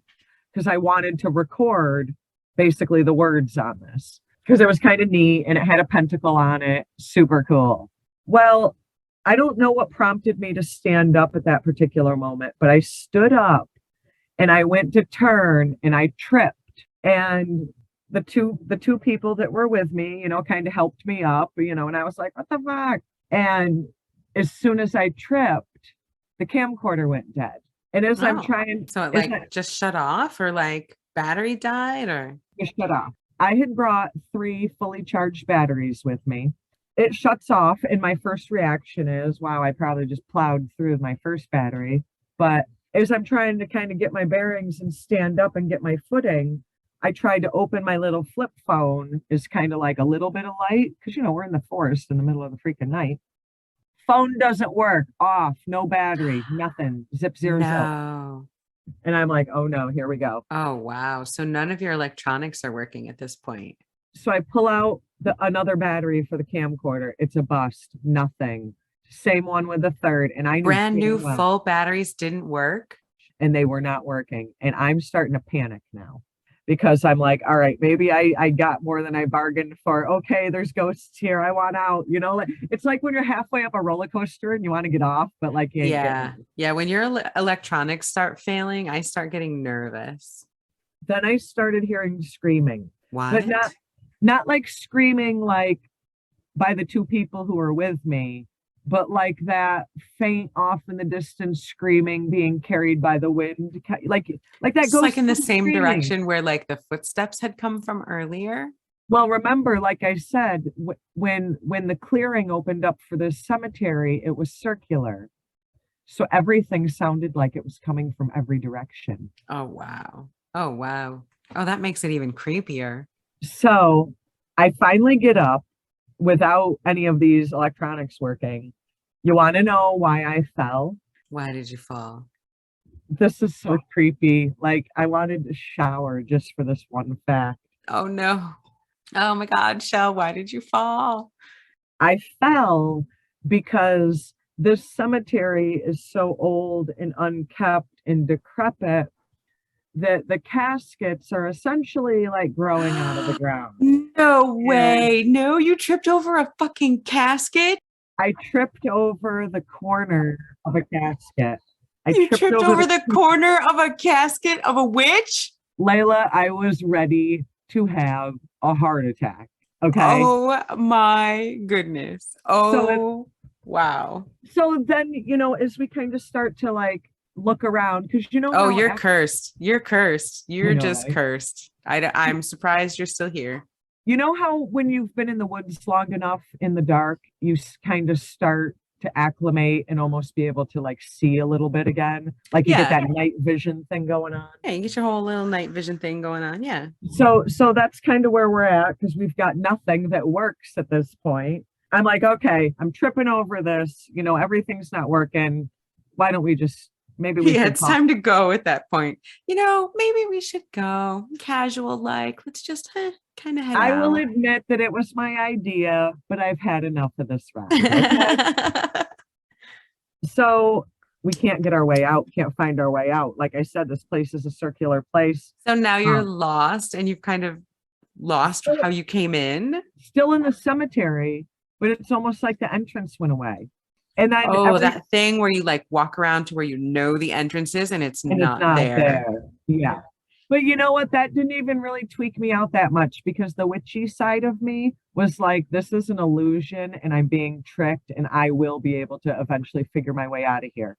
because I wanted to record basically the words on this because it was kind of neat and it had a pentacle on it. Super cool. Well, I don't know what prompted me to stand up at that particular moment, but I stood up and I went to turn and I tripped. And the two people that were with me, kind of helped me up, and I was like, what the fuck? And as soon as I tripped, the camcorder went dead. And as I'm Oh, trying, so it as like I just shut off or like battery died or it shut off. I had brought 3 fully charged batteries with me. It shuts off, and my first reaction is, wow, I probably just plowed through my first battery. But as I'm trying to kind of get my bearings and stand up and get my footing, I tried to open my little flip phone as kind of like a little bit of light because, we're in the forest in the middle of the freaking night. Phone doesn't work, off, no battery, nothing, zip, zero, zip. no. And I'm like, oh no, here we go. Oh, wow. So none of your electronics are working at this point. So I pull out another battery for the camcorder. It's a bust, nothing. Same one with the third. And I knew Brand new damn well, full batteries didn't work. and they were not working. And I'm starting to panic now because I'm like, all right, maybe I got more than I bargained for. Okay, there's ghosts here. I want out. Like it's like when you're halfway up a roller coaster and you want to get off, but like you ain't getting Yeah. off. Yeah. When your electronics start failing, I start getting nervous. Then I started hearing screaming, but What? not like screaming like by the two people who were with me, but like that faint off in the distance screaming being carried by the wind, like that Just like in the ghost same screaming. direction where like the footsteps had come from earlier. Well, remember, like I said, when the clearing opened up for this cemetery, it was circular. So everything sounded like it was coming from every direction. Oh, wow. Oh, wow. Oh, that makes it even creepier. So I finally get up without any of these electronics working. You want to know why I fell? Why did you fall? This is so creepy. Like, I wanted to shower just for this one fact. Oh, no. Oh, my God, Chelle, why did you fall? I fell because this cemetery is so old and unkept and decrepit that the caskets are essentially like growing out of the ground. No And way. No, you tripped over a fucking casket. I tripped over the corner of a casket. I You tripped tripped over over the corner of a casket of a witch. Laylla, I was ready to have a heart attack. Okay. Oh my goodness. So Oh, wow. so then, as we kind of start to like look around because you know Oh, how you're cursed. You're cursed. You're know, just right? cursed. I'm surprised you're still here. You know how when you've been in the woods long enough in the dark, you kind of start to acclimate and almost be able to like see a little bit again? Like you get Yeah. that night vision thing going on. Yeah, you get your whole little night vision thing going on. Yeah. So that's kind of where we're at because we've got nothing that works at this point. I'm like, okay, I'm tripping over this. You know, everything's not working. Why don't we just maybe we Yeah, should it's call. time to go at that point. Maybe we should go casual, like, let's just kind of head I will out. admit that it was my idea, but I've had enough of this ride. Okay. So we can't get our way out, can't find our way out. Like I said, this place is a circular place. So now you're Um, lost and you've kind of lost still, how you came in. still in the cemetery, but it's almost like the entrance went away. And then Oh, that thing where you like walk around to where you know the entrance is and it's and it's not not there. there. Yeah. But you know what? That didn't even really tweak me out that much because the witchy side of me was like, this is an illusion and I'm being tricked and I will be able to eventually figure my way out of here.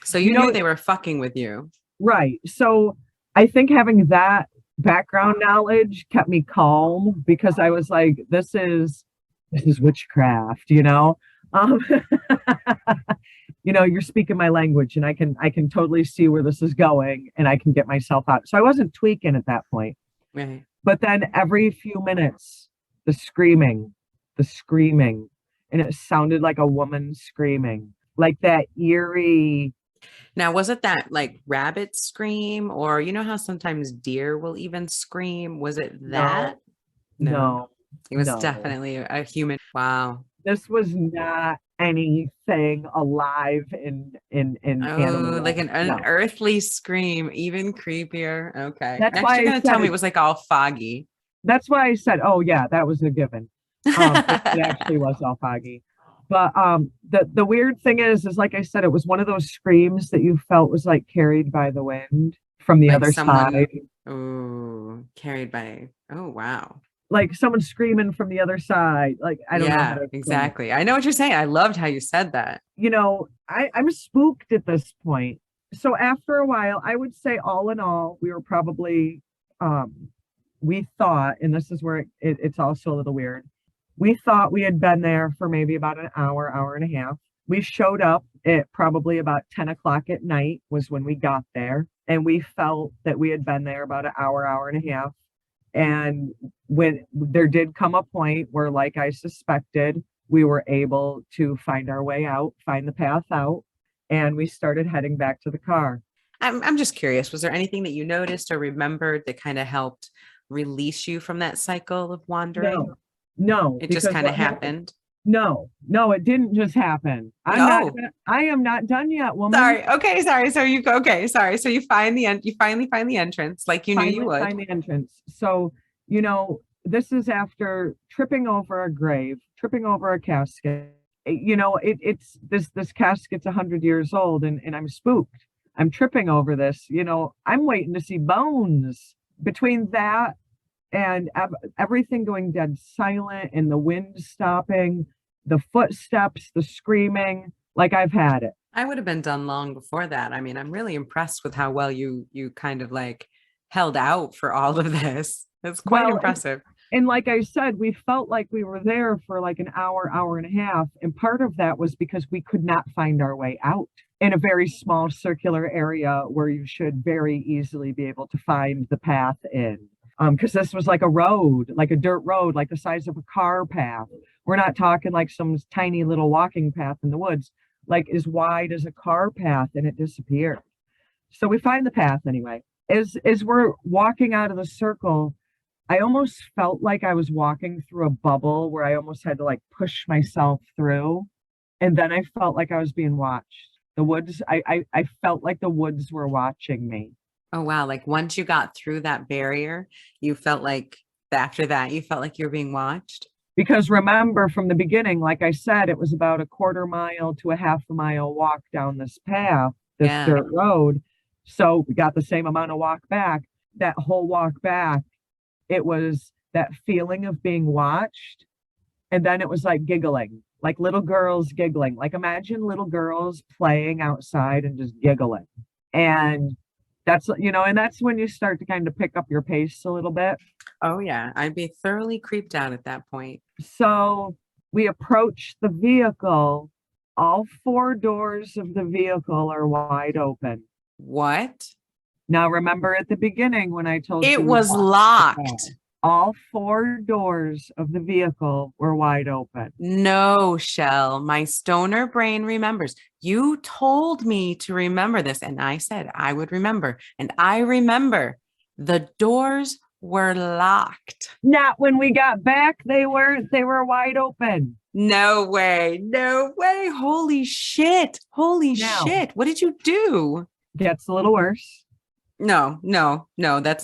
So you knew they were fucking with you. Right. So I think having that background knowledge kept me calm because I was like, this is witchcraft, you know? Um, you're speaking my language and I can totally see where this is going and I can get myself out. So I wasn't tweaking at that point. Right. But then every few minutes, the screaming, and it sounded like a woman screaming, like that eerie. Now, was it that like rabbit scream, or you know how sometimes deer will even scream? Was it that? No, It was no. definitely a human. Wow. This was not anything alive in animal Oh, like life. an No. unearthly scream, even creepier. Okay. That's Next, why you're I gonna said tell me it. it was like all foggy. That's why I said, oh yeah, that was a given. It actually was all foggy. But the weird thing is like I said, it was one of those screams that you felt was like carried by the wind from the Like other someone, side. oh, carried by, oh, wow. Like someone screaming from the other side. Like I don't know how Yeah, to explain it. exactly. I know what you're saying. I loved how you said that. I'm spooked at this point. So after a while, I would say all in all, we were probably we thought, and this is where it's also a little weird. We thought we had been there for maybe about an hour and a half. We showed up at probably about 10 o'clock at night was when we got there. And we felt that we had been there about an hour and a half. And when there did come a point where, like I suspected, we were able to find our way out, find the path out, and we started heading back to the car. I'm just curious. Was there anything that you noticed or remembered that kind of helped release you from that cycle of wandering? No, It just because kind of what happened? happened. No, it didn't just happen. No. I am not done yet, woman. Sorry. Okay. Sorry. So you go. Okay. Sorry. So you find the end. You finally find the entrance, like you knew you would. Find the entrance. So, this is after tripping over a grave, tripping over a casket. It's this casket's 100 years old, and I'm spooked. I'm tripping over this. I'm waiting to see bones. Between that and everything going dead silent, and the wind stopping, the footsteps, the screaming, like I've had it. I would have been done long before that. I mean, I'm really impressed with how well you kind of like held out for all of this. It's quite impressive. And like I said, we felt like we were there for like an hour and a half. And part of that was because we could not find our way out in a very small circular area where you should very easily be able to find the path in. Because this was like a road, like a dirt road, like the size of a car path. We're not talking like some tiny little walking path in the woods, like as wide as a car path, and it disappeared. So we find the path anyway. As we're walking out of the circle, I almost felt like I was walking through a bubble where I almost had to like push myself through. And then I felt like I was being watched. The woods, I felt like the woods were watching me. Oh, wow. Like once you got through that barrier, you felt like after that, you felt like you were being watched. Because remember from the beginning, like I said, it was about a quarter mile to a half a mile walk down this path, this dirt road. So we got the same amount of walk back. That whole walk back, it was that feeling of being watched. And then it was like giggling, like little girls giggling. Like imagine little girls playing outside and just giggling. And that's, and that's when you start to kind of pick up your pace a little bit. Oh yeah, I'd be thoroughly creeped out at that point. So we approach the vehicle. All four doors of the vehicle are wide open. What? Now, remember at the beginning when I told It you was locked. all four doors of the vehicle were wide open. No, Chelle, my stoner brain remembers. You told me to remember this, and I said I would remember. And I remember the doors were locked. Not when we got back, they were wide open. No way. No way. Holy shit. Holy Now, shit. What did you do? gets a little worse. No.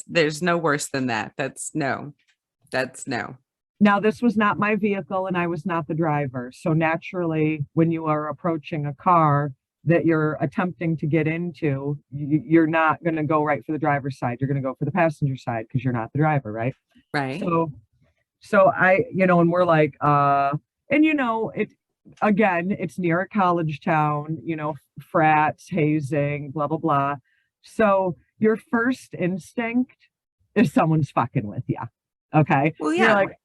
There's no worse than that. That's no. Now, this was not my vehicle and I was not the driver. So naturally, when you are approaching a car that you're attempting to get into, you're not going to go right for the driver's side. You're going to go for the passenger side because you're not the driver, right? Right. So I, and we're like, it again, it's near a college town, frats, hazing, blah, blah, blah. So your first instinct is someone's fucking with you. Okay. Well, You're yeah. like,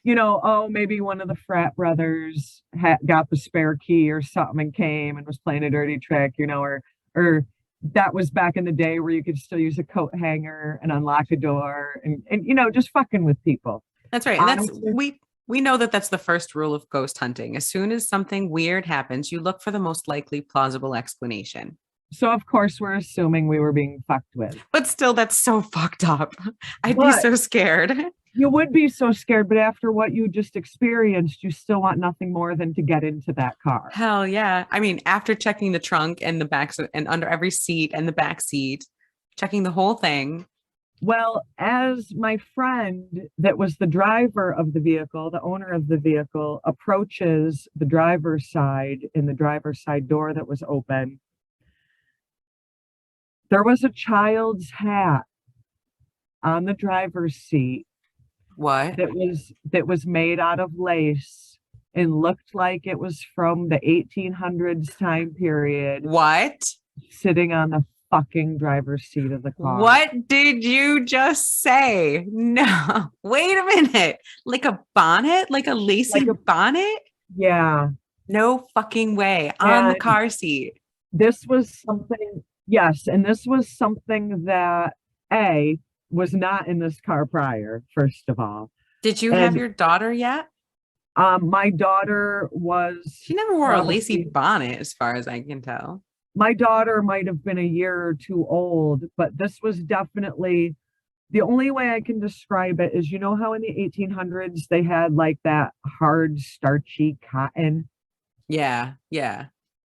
oh, maybe one of the frat brothers got the spare key or something and came and was playing a dirty trick, or that was back in the day where you could still use a coat hanger and unlock a door and just fucking with people. That's right. And Honestly, we know that that's the first rule of ghost hunting. As soon as something weird happens, you look for the most likely plausible explanation. so of course we're assuming we were being fucked with. But still, that's so fucked up. I'd be But- so scared. You would be so scared, but after what you just experienced, you still want nothing more than to get into that car. Hell yeah. I mean, after checking the trunk and the back and under every seat and the back seat, checking the whole thing. Well, as my friend that was the driver of the vehicle, the owner of the vehicle, approaches the driver's side in the driver's side door that was open, there was a child's hat on the driver's seat What? that was made out of lace and looked like it was from the 1800s time period, What? sitting on the fucking driver's seat of the car. What did you just say? No. Wait a minute. Like a bonnet? Like a lacy bonnet? Yeah. No fucking way. On the And car seat. this was something, yes, and this was something that was not in this car prior, first of all. Did you have And your daughter yet? my daughter was She never wore a lacy probably- bonnet, as far as I can tell. my daughter might have been a year or two old, but this was definitely the only way I can describe it is, how in the 1800s they had like that hard starchy cotton. Yeah. Yeah.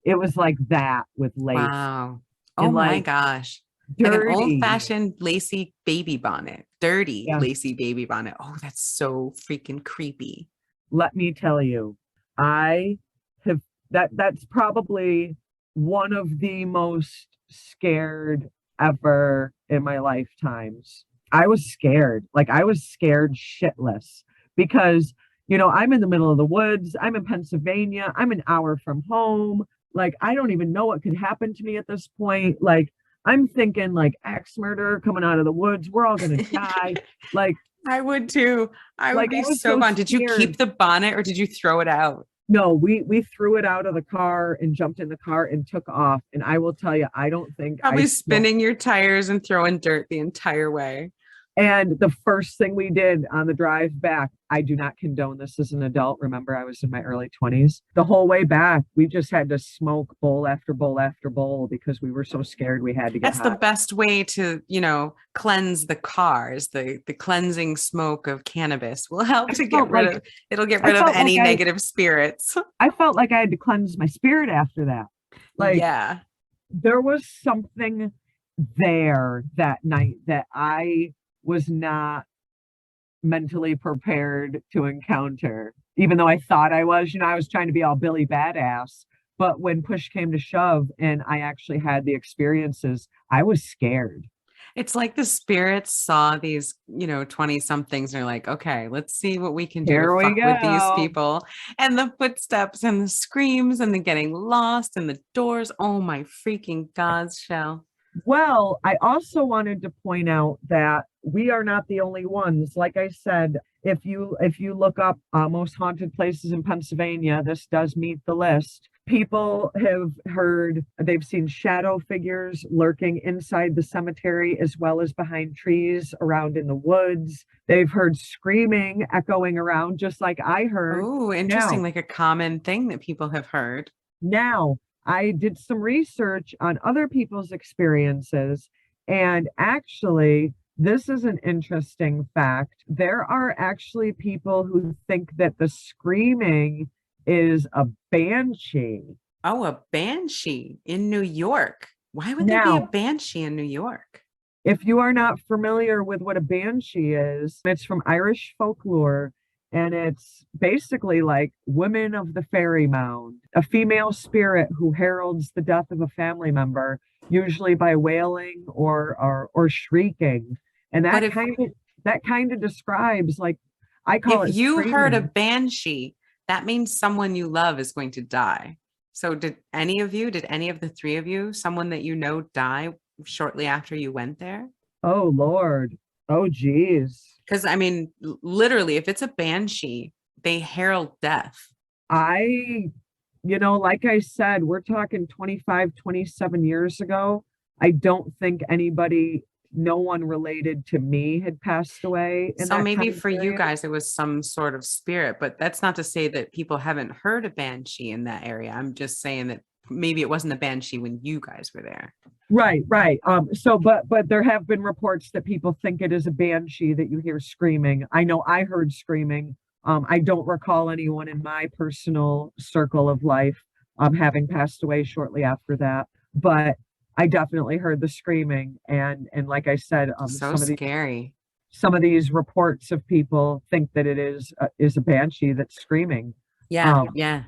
It was like that with lace. Wow. Oh And, my like, gosh. Like an dirty. old-fashioned lacy baby bonnet. Dirty Yeah. lacy baby bonnet. Oh, that's so freaking creepy. Let me tell you, I have that's probably one of the most scared ever in my lifetimes. I was scared. Like I was scared shitless because, I'm in the middle of the woods. I'm in Pennsylvania. I'm an hour from home. Like, I don't even know what could happen to me at this point. Like, I'm thinking like axe murder coming out of the woods. We're all going to die. Like, I would too. I would Like, be I was so so fun. Did you scared. keep the bonnet or did you throw it out? no, we threw it out of the car and jumped in the car and took off. And I will tell you, I don't think Probably I spinning your tires and throwing dirt the entire way. And the first thing we did on the drive back, I do not condone this as an adult. Remember, I was in my early 20s. The whole way back, we just had to smoke bowl after bowl after bowl because we were so scared we had to get That's the high. best way to, cleanse the cars. The cleansing smoke of cannabis will help I to get felt rid like- of, it'll get I rid of felt any like I- negative spirits. I felt like I had to cleanse my spirit after that. Like, yeah. there was something there that night that I was not mentally prepared to encounter, even though I thought I was. I was trying to be all Billy Badass. But when push came to shove and I actually had the experiences, I was scared. It's like the spirits saw these, 20 somethings and they're like, okay, let's see what we can do Here to we fuck with these go. people. And the footsteps and the screams and the getting lost and the doors. Oh my freaking God, Chelle. Well, I also wanted to point out that we are not the only ones. Like I said, if you look up most haunted places in Pennsylvania, this does meet the list. People have heard they've seen shadow figures lurking inside the cemetery as well as behind trees around in the woods. They've heard screaming echoing around, just like I heard. Oh, interesting. Now, Like a common thing that people have heard. now, I did some research on other people's experiences, and actually, this is an interesting fact. There are actually people who think that the screaming is a banshee. Oh, a banshee in New York. Why would there be a Now, banshee in New York? if you are not familiar with what a banshee is, it's from Irish folklore, and it's basically like women of the fairy mound, a female spirit who heralds the death of a family member, usually by wailing or shrieking. And But if that kind of describes, like, I call if it you heard a screaming. banshee, that means someone you love is going to die. So did any of the three of you, someone that you know die shortly after you went there? Oh Lord. Oh geez. Because I mean, literally, if it's a banshee, they herald death. I, like I said, we're talking 25, 27 years ago. I don't think no one related to me had passed away in So that maybe time for you period. guys, it was some sort of spirit, but that's not to say that people haven't heard a banshee in that area. I'm just saying that maybe it wasn't a banshee when you guys were there. Right, right. But there have been reports that people think it is a banshee that you hear screaming. I know I heard screaming. I don't recall anyone in my personal circle of life having passed away shortly after that, but I definitely heard the screaming. And like I said, So scary. some of these reports of people think that it is a banshee that's screaming. Yeah, Um, yeah.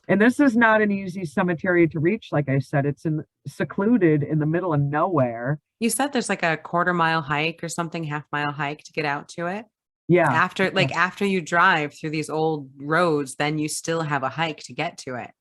and this is not an easy cemetery to reach. Like I said, it's secluded in the middle of nowhere. You said there's like a quarter-mile hike or something, half-mile hike to get out to it. Yeah, After you drive through these old roads, then you still have a hike to get to it.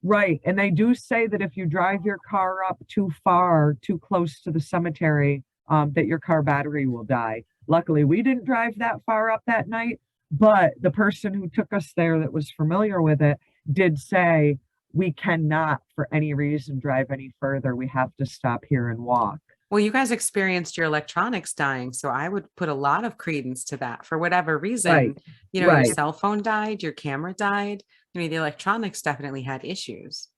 right. And they do say that if you drive your car up too far, too close to the cemetery, that your car battery will die. Luckily, we didn't drive that far up that night, but the person who took us there that was familiar with it did say we cannot, for any reason, drive any further. We have to stop here and walk. Well, you guys experienced your electronics dying, so I would put a lot of credence to that. For whatever Right, reason, your right. cell phone died, your camera died. I mean, the electronics definitely had issues.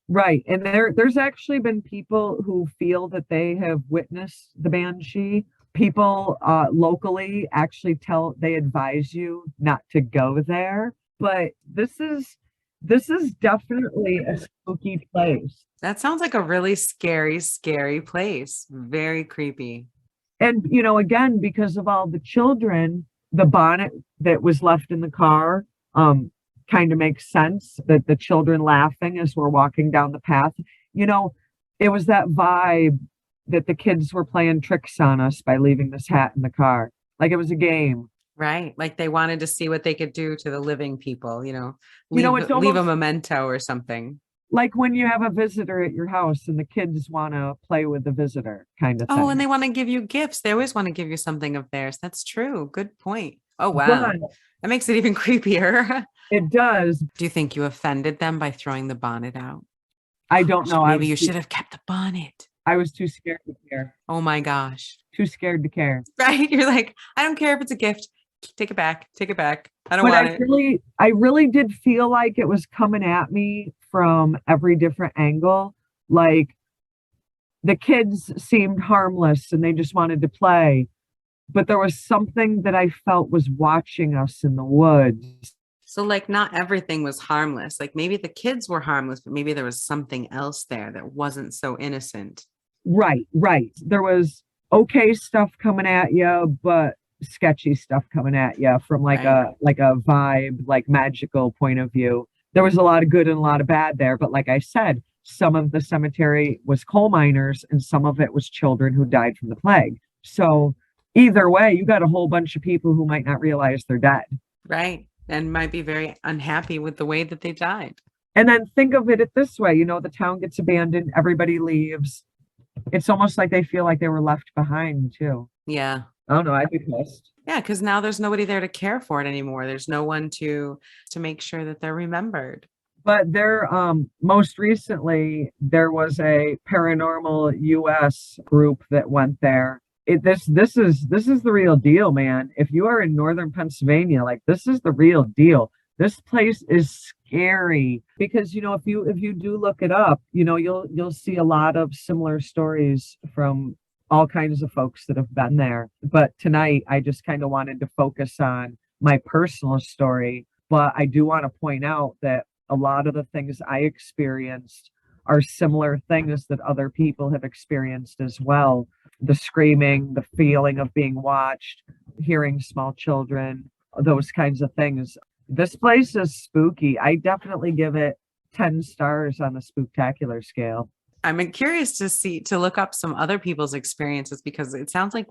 Right. And there's actually been people who feel that they have witnessed the banshee. People locally actually they advise you not to go there. But this is definitely a spooky place. That sounds like a really scary, scary place. Very creepy. And again, because of all the children, the bonnet that was left in the car, kind of makes sense that the children laughing as we're walking down the path. You know, it was that vibe that the kids were playing tricks on us by leaving this hat in the car. Like it was a game. Right. Like they wanted to see what they could do to the living people, It's leave a almost memento or something. like when you have a visitor at your house and the kids want to play with the visitor kind of Oh, and thing. they want to give you gifts. They always want to give you something of theirs. That's true. Good point. Oh, wow. But That makes it even creepier. it does. Do you think you offended them by throwing the bonnet out? I don't know. Maybe you should have kept the bonnet. I was too scared to care. Oh my gosh. Too scared to care. Right? You're like, I don't care if it's a gift. Take it back. Take it back. I don't But want it. I really did feel like it was coming at me from every different angle. Like the kids seemed harmless and they just wanted to play. But there was something that I felt was watching us in the woods. So, like, not everything was harmless. Like, maybe the kids were harmless, but maybe there was something else there that wasn't so innocent. Right, right. There was okay stuff coming at you, but sketchy stuff coming at you from like Right. a vibe, like magical point of view. There was a lot of good and a lot of bad there, but like I said, some of the cemetery was coal miners and some of it was children who died from the plague. So either way, you got a whole bunch of people who might not realize they're dead. Right. And might be very unhappy with the way that they died. And then think of it this way, the town gets abandoned, everybody leaves. It's almost like they feel like they were left behind too. Yeah. I don't know. I'd be pissed. Yeah, because now there's nobody there to care for it anymore. There's no one to make sure that they're remembered. But there, most recently, there was a paranormal US group that went there. This is the real deal, man. If you are in northern Pennsylvania, like this is the real deal. This place is scary because if you do look it up, you'll see a lot of similar stories from all kinds of folks that have been there. But tonight, I just kind of wanted to focus on my personal story. But I do want to point out that a lot of the things I experienced are similar things that other people have experienced as well. The screaming, the feeling of being watched, hearing small children, those kinds of things. This place is spooky. I definitely give it 10 stars on the spooktacular scale. I'm curious to look up some other people's experiences because it sounds like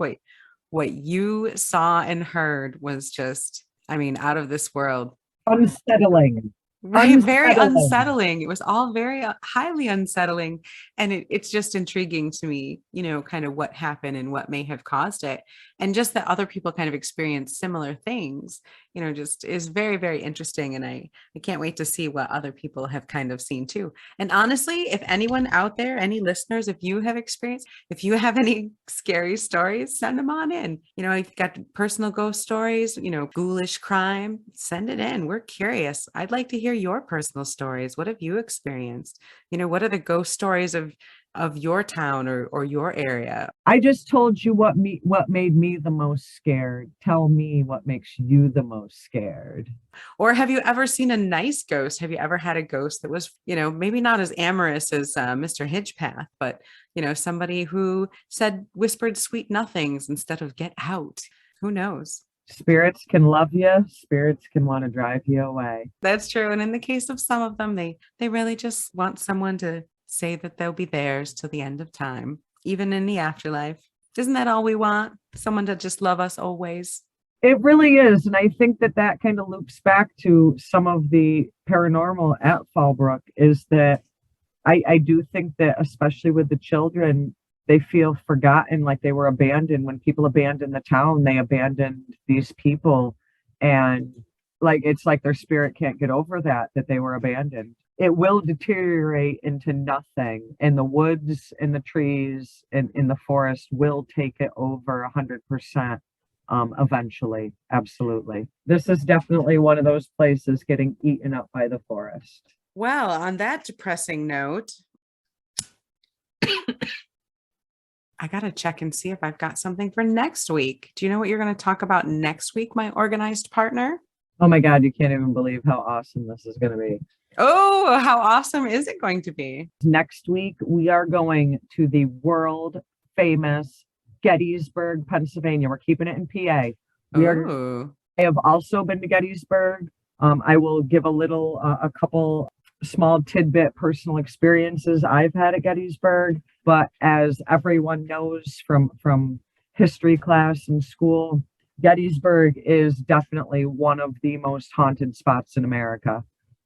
what you saw and heard was just, I mean, out of this world. Unsettling. Right, very unsettling. It was all very highly unsettling. And it's just intriguing to me, kind of what happened and what may have caused it. And just that other people kind of experience similar things, just is very, very interesting. And I can't wait to see what other people have kind of seen too. And honestly, if anyone out there, any listeners, if you have any scary stories, send them on in. If you've got personal ghost stories, ghoulish crime, send it in. We're curious. I'd like to hear your personal stories. What have you experienced? What are the ghost stories of your town or your area? I just told you what made me the most scared. Tell me what makes you the most scared. Or have you ever seen a nice ghost? Have you ever had a ghost that was, maybe not as amorous as Mr. Hitchpath, but somebody who whispered sweet nothings instead of get out? Who knows? Spirits can love you. Spirits can want to drive you away. That's true. And in the case of some of them, they really just want someone to say that they'll be theirs till the end of time, even in the afterlife. Isn't that all we want? Someone to just love us always. It really is. And I think that kind of loops back to some of the paranormal at Fall Brook is that I do think that, especially with the children, they feel forgotten, like they were abandoned. When people abandon the town, they abandoned these people. And it's like their spirit can't get over that they were abandoned. It will deteriorate into nothing. And the woods and the trees and in the forest will take it over 100% eventually. Absolutely. This is definitely one of those places getting eaten up by the forest. Well, on that depressing note, I got to check and see if I've got something for next week. Do you know what you're going to talk about next week, my organized partner? Oh my God, you can't even believe how awesome this is going to be. Oh, how awesome is it going to be? Next week, we are going to the world famous Gettysburg, Pennsylvania. We're keeping it in PA. I have also been to Gettysburg. I will give a couple small tidbit personal experiences I've had at Gettysburg. But as everyone knows from history class in school, Gettysburg is definitely one of the most haunted spots in America.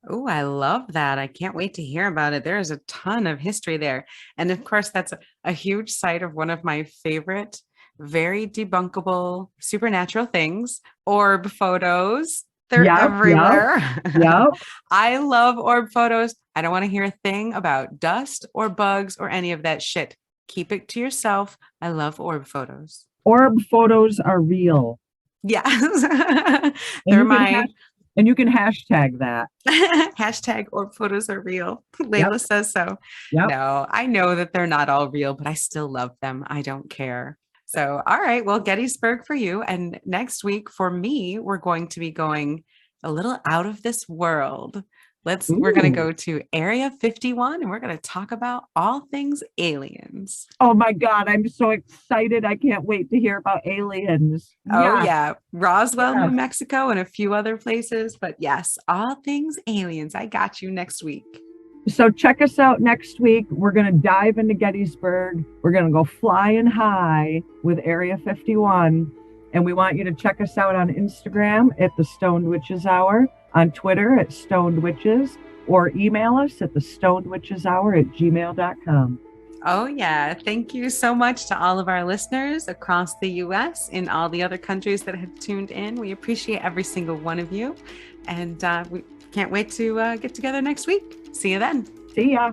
Oh, I love that. I can't wait to hear about it. There is a ton of history there. And of course, that's a huge site of one of my favorite, very debunkable supernatural things, orb photos. They're everywhere. Yep. I love orb photos. I don't want to hear a thing about dust or bugs or any of that shit. Keep it to yourself. I love orb photos. Orb photos are real. Yeah. They're mine. And you can hashtag that. Hashtag orb photos are real. Laylla says so. Yep. No, I know that they're not all real, but I still love them. I don't care. So, all right. Well, Gettysburg for you. And next week for me, we're going to be going a little out of this world. We're going to go to Area 51 and we're going to talk about all things aliens. Oh my God, I'm so excited. I can't wait to hear about aliens. Oh yeah. Roswell, New Mexico, and a few other places. But yes, all things aliens. I got you next week. So check us out next week. We're going to dive into Gettysburg. We're going to go flying high with Area 51. And we want you to check us out on Instagram at the Stoned Witches Hour, on Twitter at Stoned Witches, or email us at the stonedwitcheshour@gmail.com. Oh, yeah. Thank you so much to all of our listeners across the US and all the other countries that have tuned in. We appreciate every single one of you. And we can't wait to get together next week. See you then. See ya.